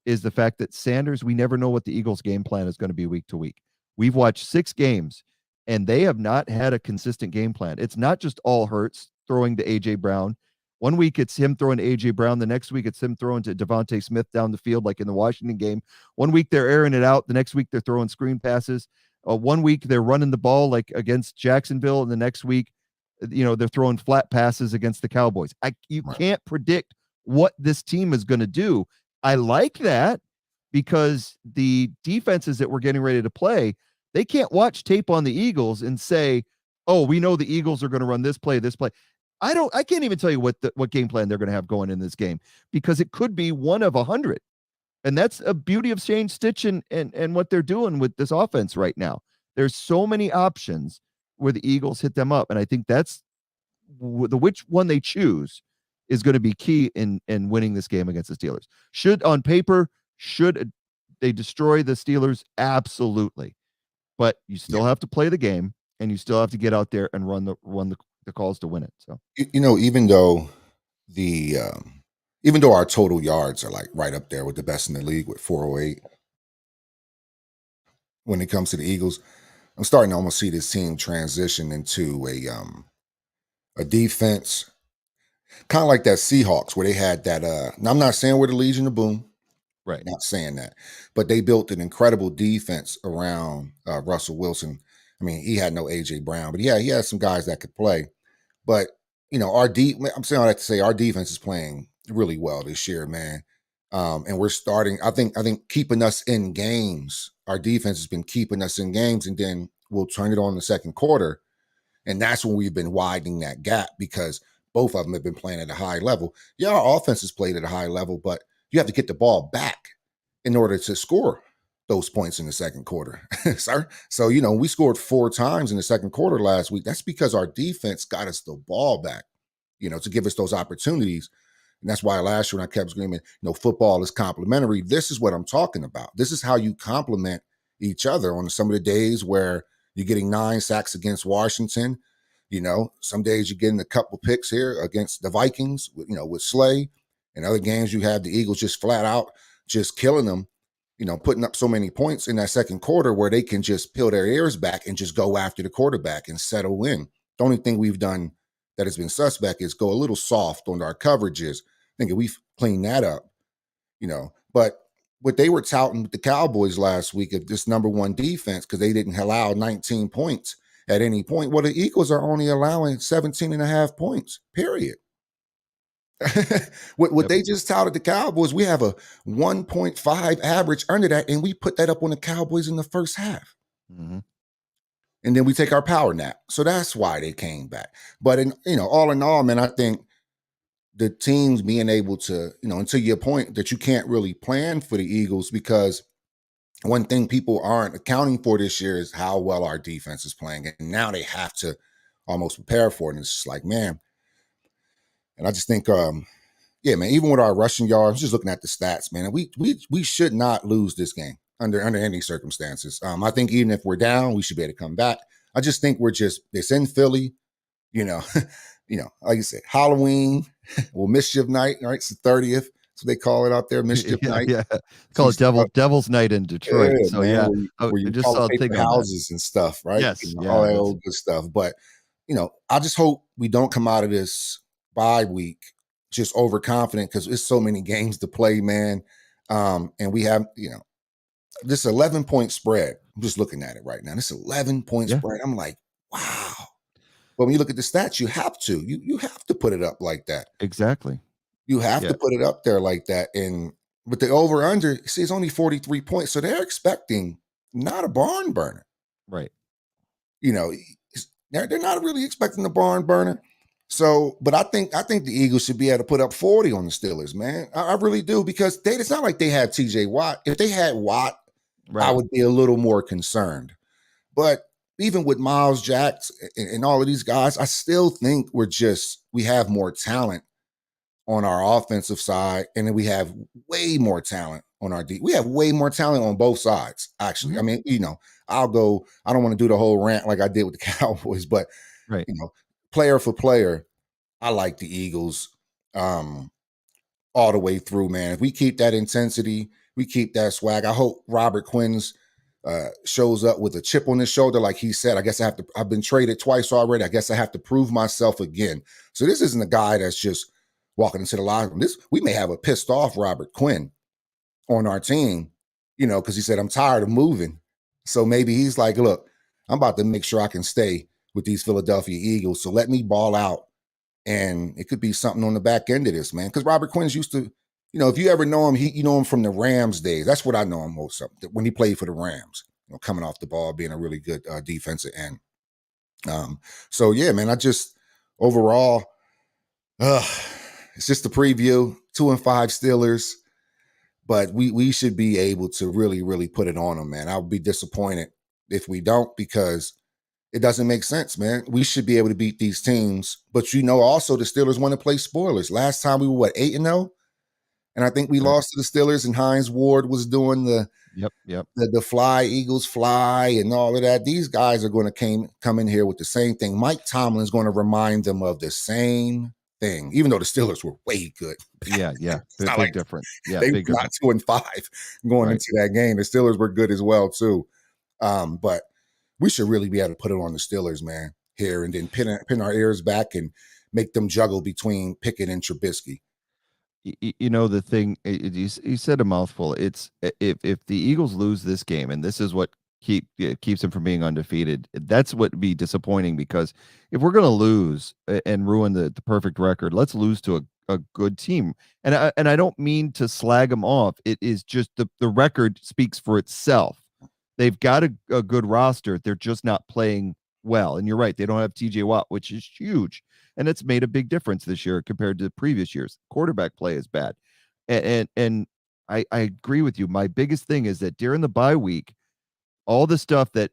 is the fact that Sanders, we never know what the Eagles' game plan is going to be week to week. We've watched 6 games, and they have not had a consistent game plan. It's not just all Hurts throwing to A.J. Brown. One week it's him throwing to A.J. Brown. The next week it's him throwing to Devontae Smith down the field, like in the Washington game. One week they're airing it out. The next week they're throwing screen passes. One week they're running the ball like against Jacksonville, and the next week, they're throwing flat passes against the Cowboys. You can't predict what this team is going to do. I like that because the defenses that we're getting ready to play, they can't watch tape on the Eagles and say, "Oh, we know the Eagles are going to run this play, this play." I can't even tell you what game plan they're going to have going in this game because it could be one of 100. And that's a beauty of Shane Stitch and what they're doing with this offense right now. There's so many options where the Eagles hit them up, and I think that's which one they choose is going to be key in winning this game against the Steelers. Should they destroy the Steelers? Absolutely. But you still have to play the game, and you still have to get out there and run the calls to win it. So even though even though our total yards are like right up there with the best in the league with 408, when it comes to the Eagles, I'm starting to almost see this team transition into a defense kind of like that Seahawks where they had that. Now I'm not saying we're the Legion of Boom, right? Not saying that, but they built an incredible defense around Russell Wilson. I mean, he had no AJ Brown, but yeah, he had some guys that could play. But I'm saying all that to say our defense is playing really well this year, man. And we're starting. I think keeping us in games. Our defense has been keeping us in games, and then we'll turn it on in the second quarter, and that's when we've been widening that gap because both of them have been playing at a high level. Yeah, our offense has played at a high level, but you have to get the ball back in order to score those points in the second quarter, sir. So, we scored 4 times in the second quarter last week. That's because our defense got us the ball back, to give us those opportunities. And that's why last year when I kept screaming, football is complementary. This is what I'm talking about. This is how you complement each other on some of the days where you're getting 9 sacks against Washington. Some days you're getting a couple picks here against the Vikings, with Slay. And other games you have the Eagles just flat out just killing them, putting up so many points in that second quarter where they can just peel their ears back and just go after the quarterback and settle in. The only thing we've done that has been suspect is go a little soft on our coverages. I think we've cleaned that up, But what they were touting with the Cowboys last week of this number 1 defense because they didn't allow 19 points at any point. Well, the Eagles are only allowing 17 and a half points, period. What they just touted the Cowboys, we have a 1.5 average under that, and we put that up on the Cowboys in the first half. Mm-hmm. And then we take our power nap. So that's why they came back. But all in all, man, I think the teams being able to, until your point that you can't really plan for the Eagles because one thing people aren't accounting for this year is how well our defense is playing. And now they have to almost prepare for it. And it's just like, man. And I just think, yeah, man, even with our rushing yards, just looking at the stats, man, we should not lose this game. under any circumstances. I think even if we're down, we should be able to come back. I just think it's in Philly, you know, like you said, Halloween, well, mischief night, right? It's the 30th. So they call it out there, mischief Yeah, night. yeah. See Call it stuff, Devil's Night in yeah, Detroit. So man, yeah, where I you just color saw a thing paper on that. houses and stuff, right? Yes, All yeah, that that's old good stuff. But I just hope we don't come out of this bye week just overconfident because there's so many games to play, man. And we have, this 11-point spread. I'm just looking at it right now. This 11-point yeah, spread. I'm like, wow. But when you look at the stats, you have to. You have to put it up like that. exactly. You have to Yeah, put it up there like that. And but the over under, see, it's only 43 points. So they're expecting not a barn burner. right. You know, they're not really expecting a barn burner. So, but I think the Eagles should be able to put up 40 on the Steelers, man. I really do because it's not like they have TJ Watt. If they had Watt, I Right. would be a little more concerned. But even with Miles Jacks and all of these guys, I still think we have more talent on our offensive side, and then we have way more talent on our D. We have way more talent on both sides, actually. Mhm. I mean, I don't want to do the whole rant like I did with the Cowboys, but Right. you know, player for player, I like the Eagles um all the way through, man. If we keep that intensity, we keep that swag. I hope Robert Quinn's shows up with a chip on his shoulder, like he said. I guess I've been traded twice already. I guess I have to prove myself again. So this isn't a guy that's just walking into the locker room. We may have a pissed off Robert Quinn on our team, because he said, I'm tired of moving. So maybe he's like, look, I'm about to make sure I can stay with these Philadelphia Eagles. So let me ball out. And it could be something on the back end of this, man. Because Robert Quinn's used to, if you ever know him, you know him from the Rams days. That's what I know him most of, when he played for the Rams, coming off the ball, being a really good defensive end. So yeah, man, I just overall, it's just a preview. 2-5 Steelers, but we should be able to really, really put it on them, man. I would be disappointed if we don't, because it doesn't make sense, man. We should be able to beat these teams, but also the Steelers want to play spoilers. Last time we were 8-0, and I think we Right. lost to the Steelers, and Hines Ward was doing the Yep. Yep. the fly Eagles fly and all of that. These guys are going to come in here with the same thing. Mike Tomlin is going to remind them of the same thing, even though the Steelers were way good. Yeah. Yeah. It's not Big like difference. Yeah. they were Big not difference. 2-5 going Right. into that game. The Steelers were good as well too. But we should really be able to put it on the Steelers, man, here, and then pin our ears back and make them juggle between Pickett and Trubisky. The thing you said a mouthful. It's if the Eagles lose this game, and this is what keeps them from being undefeated, that's what would be disappointing, because if we're going to lose and ruin the perfect record, let's lose to a good team. And I don't mean to slag them off. It is just the record speaks for itself. They've got a good roster. They're just not playing well. And you're right, they don't have TJ Watt, which is huge. And it's made a big difference this year compared to previous years. Quarterback play is bad. And I agree with you. My biggest thing is that during the bye week, all the stuff that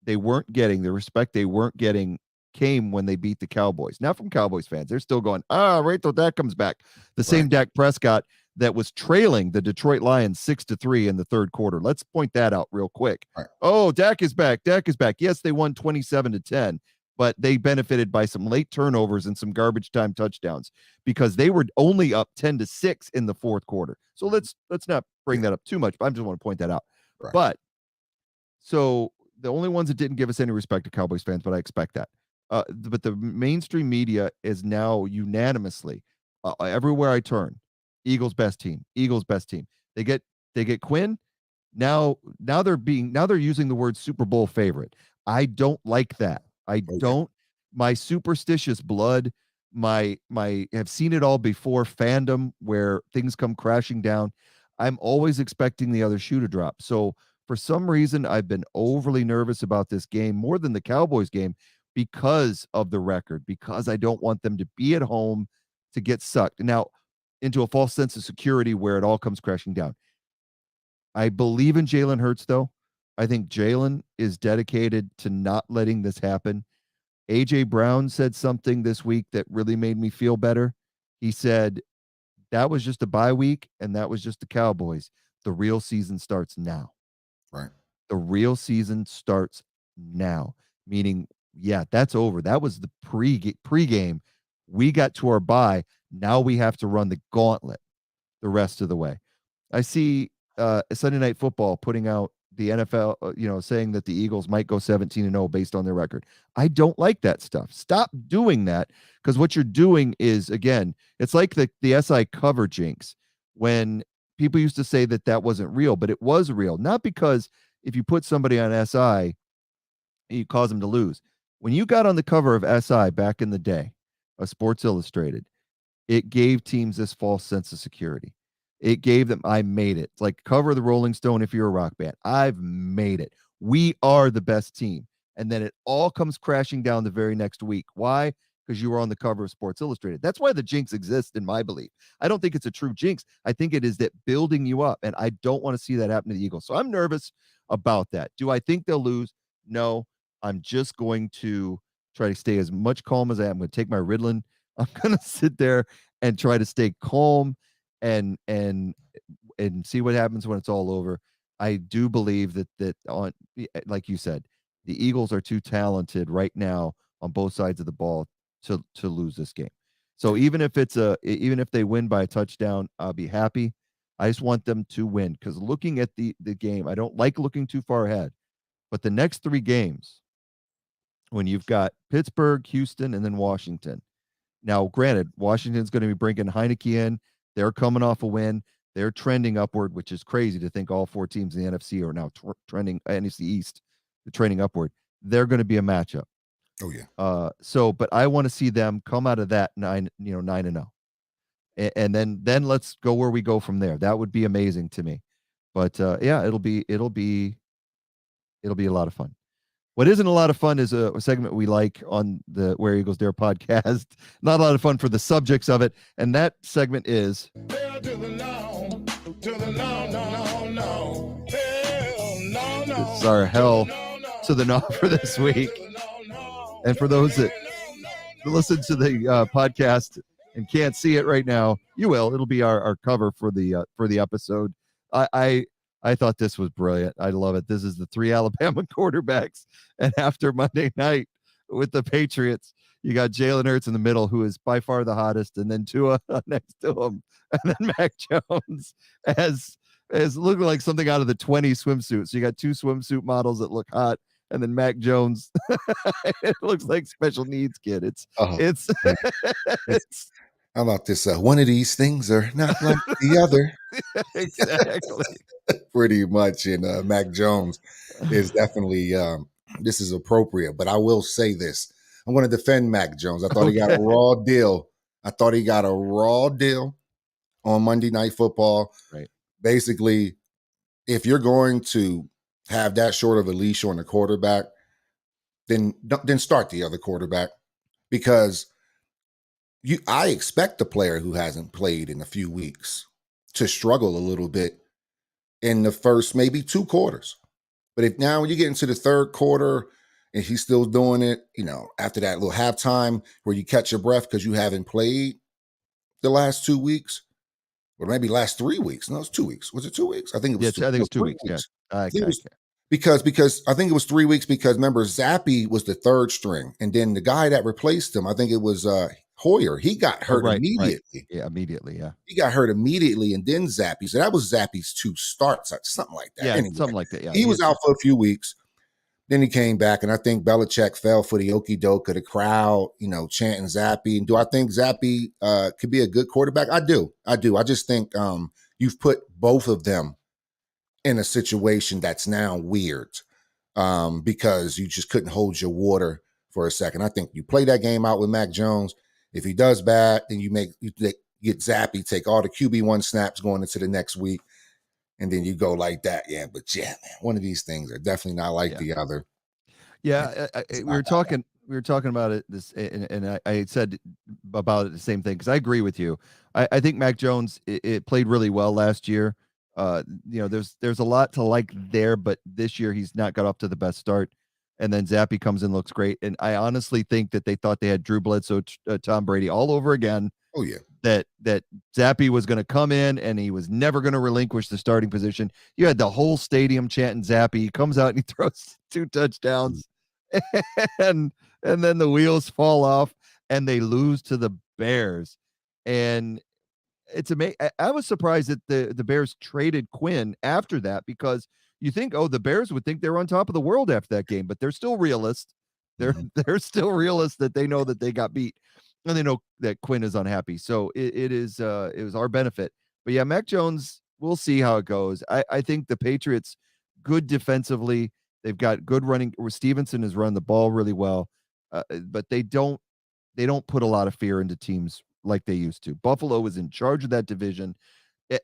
they weren't getting, the respect they weren't getting, came when they beat the Cowboys. Not from Cowboys fans. They're still going, right till Dak comes back. The Right. same Dak Prescott that was trailing the Detroit Lions 6-3 in the third quarter. Let's point that out real quick. Right. Oh, Dak is back. Dak is back. Yes, they won 27-10, but they benefited by some late turnovers and some garbage time touchdowns, because they were only up 10-6 in the fourth quarter. So let's not bring that up too much, but I just want to point that out. Right. But so the only ones that didn't give us any respect to Cowboys fans, but I expect that. But the mainstream media is now unanimously, everywhere I turn, Eagles best team, Eagles best team. They get Quinn. Now they're using the word Super Bowl favorite. I don't like that. I Oh, yeah. don't. My superstitious blood, my have seen it all before fandom where things come crashing down. I'm always expecting the other shoe to drop. So for some reason, I've been overly nervous about this game more than the Cowboys game, because of the record, because I don't want them to be at home to get sucked now into a false sense of security where it all comes crashing down. I believe in Jalen Hurts, though. I think Jalen is dedicated to not letting this happen. AJ Brown said something this week that really made me feel better. He said, that was just a bye week, and that was just the Cowboys. The real season starts now. Right. The real season starts now, meaning, yeah, that's over. That was the pregame. We got to our bye. Now we have to run the gauntlet the rest of the way. I see Sunday Night Football putting out the NFL, saying that the Eagles might go 17-0 based on their record. I don't like that stuff. Stop doing that, because what you're doing is, again, it's like the SI cover jinx, when people used to say that that wasn't real, but it was real. Not because if you put somebody on SI, you cause them to lose. When you got on the cover of SI back in the day, of Sports Illustrated, it gave teams this false sense of security. It gave them, I made it. It's like cover the Rolling Stone if you're a rock band. I've made it. We are the best team. And then it all comes crashing down the very next week. Why? Because you were on the cover of Sports Illustrated. That's why the jinx exists, in my belief. I don't think it's a true jinx. I think it is that building you up. And I don't want to see that happen to the Eagles. So I'm nervous about that. Do I think they'll lose? No. I'm just going to try to stay as much calm as I am. I'm going to take my Ritalin. I'm going to sit there and try to stay calm and see what happens when it's all over. I do believe that on, like you said, the Eagles are too talented right now on both sides of the ball to lose this game. So even if they win by a touchdown, I'll be happy. I just want them to win, because looking at the game, I don't like looking too far ahead. But the next 3 games, when you've got Pittsburgh, Houston, and then Washington. Now, granted, Washington's going to be bringing Heineke in. They're coming off a win. They're trending upward, which is crazy to think all 4 teams in the NFC are now trending, NFC East, trending upward. They're going to be a matchup. Oh yeah. But I want to see them come out of that 9-0, and then let's go where we go from there. That would be amazing to me. But yeah, it'll be a lot of fun. What isn't a lot of fun is a segment we like on the Where Eagles Dare podcast. Not a lot of fun for the subjects of it. And that segment is This is our hell to the no for this week. And for those that listen to the podcast and can't see it right now, you will. It'll be our cover for the episode. I thought this was brilliant. I love it. This is the 3 Alabama quarterbacks. And after Monday night with the Patriots, you got Jalen Hurts in the middle, who is by far the hottest, and then Tua next to him, and then Mac Jones as looking like something out of the 20 swimsuits. So you got 2 swimsuit models that look hot, and then Mac Jones. It looks like special needs kid. It's how about this? One of these things are not like the other. Exactly. Pretty much. And Mac Jones is definitely, this is appropriate. But I will say this. I'm going to defend Mac Jones. I thought he got a raw deal. On Monday Night Football. Right. Basically, if you're going to have that short of a leash on the quarterback, then start the other quarterback, because I expect the player who hasn't played in a few weeks to struggle a little bit in the first maybe 2 quarters. But if now when you get into the 3rd quarter and he's still doing it, after that little halftime where you catch your breath because you haven't played the last 2 weeks, or maybe last 3 weeks. No, it's 2 weeks. Was it 2 weeks? I think it was. I think it's 2 weeks. Yeah. Because I think it was 3 weeks, because remember, Zappy was the 3rd string, and then the guy that replaced him, I think it was Hoyer. He got hurt immediately. Right. Yeah, immediately. Yeah, he got hurt immediately, and then Zappy. So that was Zappy's 2 starts, something like that. Yeah, anyway, something like that. Yeah, he was out for a few weeks. Then he came back, and I think Belichick fell for the okie doke of the crowd, chanting Zappy. And do I think Zappy could be a good quarterback? I do. I just think you've put both of them in a situation that's now weird, because you just couldn't hold your water for a second. I think you play that game out with Mac Jones. If he does bad, then you get Zappy, take all the QB1 snaps going into the next week, and then you go like that. Yeah, but yeah, man, one of these things are definitely not like the other. Yeah, we were talking about it and I said about it the same thing, because I agree with you. I think Mac Jones it played really well last year. There's a lot to like there, but this year he's not got up to the best start. And then Zappy comes in, looks great. And I honestly think that they thought they had Drew Bledsoe, Tom Brady all over again. Oh yeah. that Zappe was going to come in and he was never going to relinquish the starting position. You had the whole stadium chanting Zappe. He comes out and he throws 2 touchdowns, and then the wheels fall off and they lose to the Bears. And it's amazing. I was surprised that the Bears traded Quinn after that, because you think, oh, the Bears would think they're on top of the world after that game, but they're still realists. They're still realists that they know that they got beat, and they know that Quinn is unhappy. So it was our benefit. But yeah, Mac Jones, we'll see how it goes. I think the Patriots, good defensively, they've got good running. Stevenson has run the ball really well, but they don't put a lot of fear into teams like they used to. Buffalo was in charge of that division.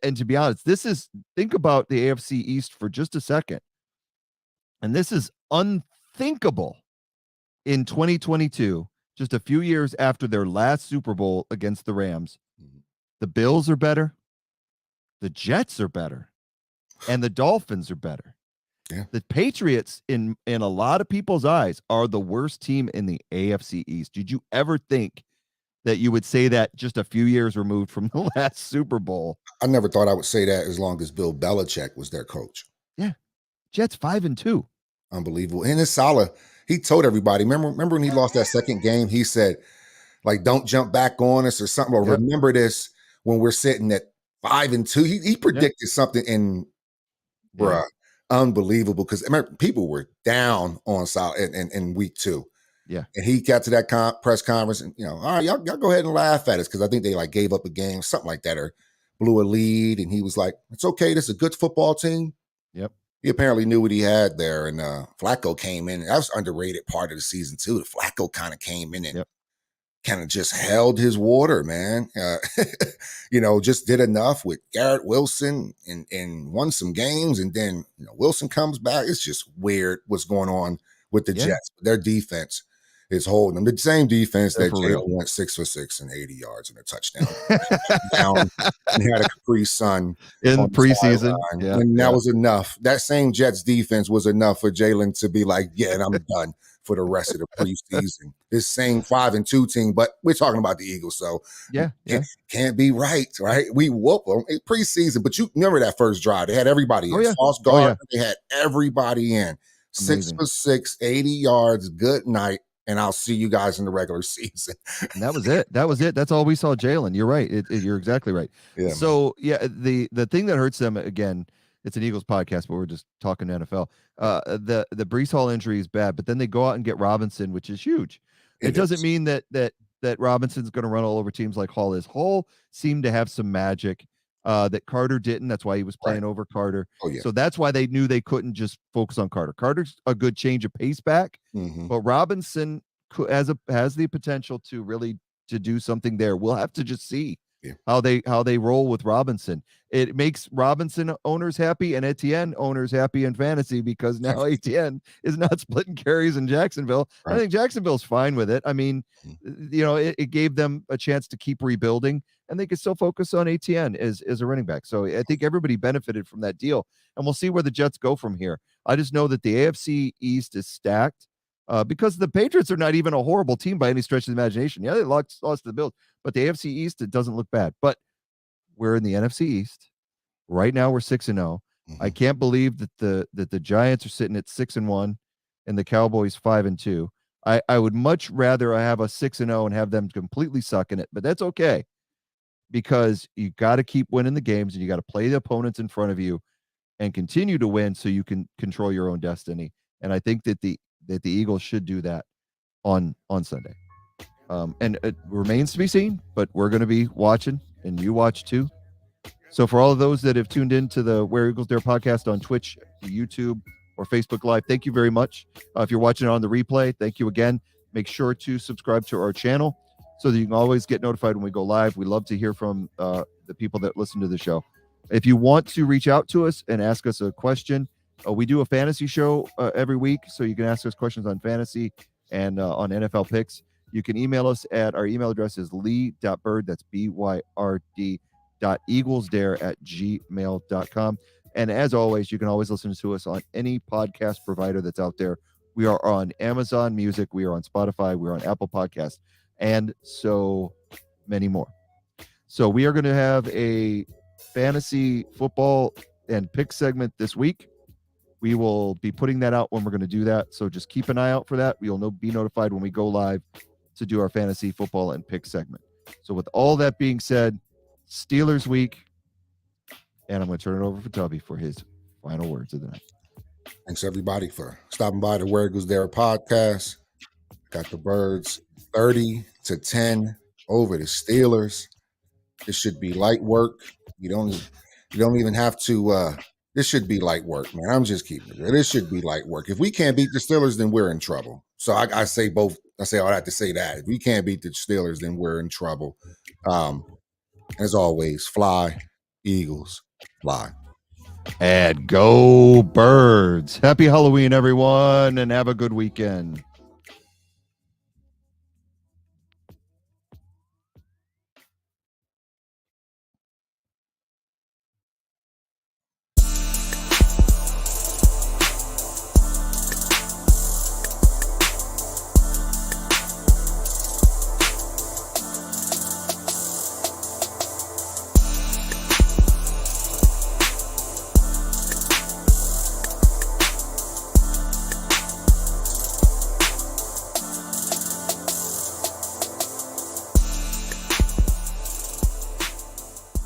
And to be honest, think about the AFC East for just a second. And this is unthinkable in 2022, just a few years after their last Super Bowl against the Rams. The Bills are better. The Jets are better. And the Dolphins are better. Yeah. The Patriots, in a lot of people's eyes, are the worst team in the AFC East. Did you ever think that you would say that just a few years removed from the last Super Bowl? I never thought I would say that as long as Bill Belichick was their coach. Yeah. Jets 5-2. Unbelievable. And it's Salah, he told everybody, remember when he lost that second game, he said, like, don't jump back on us or something, or remember this when we're sitting at 5-2. He predicted something in, bruh, unbelievable, because people were down on Salah in week 2. Yeah. And he got to that press conference and, all right, y'all go ahead and laugh at us, because I think they like gave up a game, something like that, or blew a lead. And he was like, it's okay. This is a good football team. Yep. He apparently knew what he had there. And Flacco came in. That was underrated part of the season too. Flacco kind of came in and kind of just held his water, man. Just did enough with Garrett Wilson and won some games. And then Wilson comes back. It's just weird what's going on with the Jets. Their defense is holding them. The same defense that Jalen went 6 for 6 and 80 yards and a touchdown. Down and had a Capri Sun in preseason. And that was enough. That same Jets defense was enough for Jalen to be like, yeah, and I'm done for the rest of the preseason. This same 5-2 team, but we're talking about the Eagles, so can't be right? We whoop them preseason, but you remember that first drive? They had everybody in. Sauce Gardner, they had everybody in. Amazing. 6 for 6, 80 yards. Good night. And I'll see you guys in the regular season. And that was it. That's all we saw Jalen. You're right. You're exactly right. Yeah, so, the thing that hurts them, again, it's an Eagles podcast, but we're just talking NFL. The Breece Hall injury is bad, but then they go out and get Robinson, which is huge. It doesn't mean that Robinson's going to run all over teams like Hall is. Hall seemed to have some magic that Carter didn't. That's why he was playing over Carter. So that's why they knew they couldn't just focus on Carter. Carter's a good change of pace back, but Robinson has the potential to really to do something there. We'll have to just see how they roll with Robinson. It makes Robinson owners happy and Etienne owners happy in fantasy, because now Etienne is not splitting carries in Jacksonville. I think Jacksonville's fine with it. I mean, it gave them a chance to keep rebuilding, and they could still focus on Etienne as a running back. So I think everybody benefited from that deal, and we'll see where the Jets go from here. I just know that the AFC East is stacked because the Patriots are not even a horrible team by any stretch of the imagination. Yeah, they lost to the Bills, but the AFC East, it doesn't look bad. But we're in the NFC East right now. We're 6-0. I can't believe that the Giants are sitting at 6-1 and the Cowboys 5-2. I would much rather have a 6-0 and have them completely suck in it, but that's okay, because you got to keep winning the games and you got to play the opponents in front of you and continue to win so you can control your own destiny. And I think that the Eagles should do that on Sunday. And it remains to be seen, but we're going to be watching, and you watch too. So for all of those that have tuned into the Where Eagles Dare podcast on Twitch, YouTube, or Facebook Live, thank you very much. If you're watching it on the replay, thank you again. Make sure to subscribe to our channel so that you can always get notified when we go live. We love to hear from the people that listen to the show. If you want to reach out to us and ask us a question, we do a fantasy show every week, so you can ask us questions on fantasy and on NFL picks. You can email us at our email address is lee.bird, that's BYRD, .eaglesdare@gmail.com. And as always, you can always listen to us on any podcast provider that's out there. We are on Amazon Music, we are on Spotify, we're on Apple Podcasts, and so many more. So we are going to have a fantasy football and pick segment this week. We will be putting that out when we're going to do that. So just keep an eye out for that. You'll be notified when we go live to do our fantasy football and pick segment. So with all that being said, Steelers week, and I'm going to turn it over for Tubby for his final words of the night. Thanks everybody for stopping by the Where It Goes There podcast. Got the Birds 30-10 over the Steelers. This should be light work. You don't even have to. This should be light work, man. I'm just keeping it. This should be light work. If we can't beat the Steelers, then we're in trouble. So I say both. I say all that to say that if we can't beat the Steelers, then we're in trouble. As always, fly, Eagles, fly. And go Birds. Happy Halloween, everyone, and have a good weekend.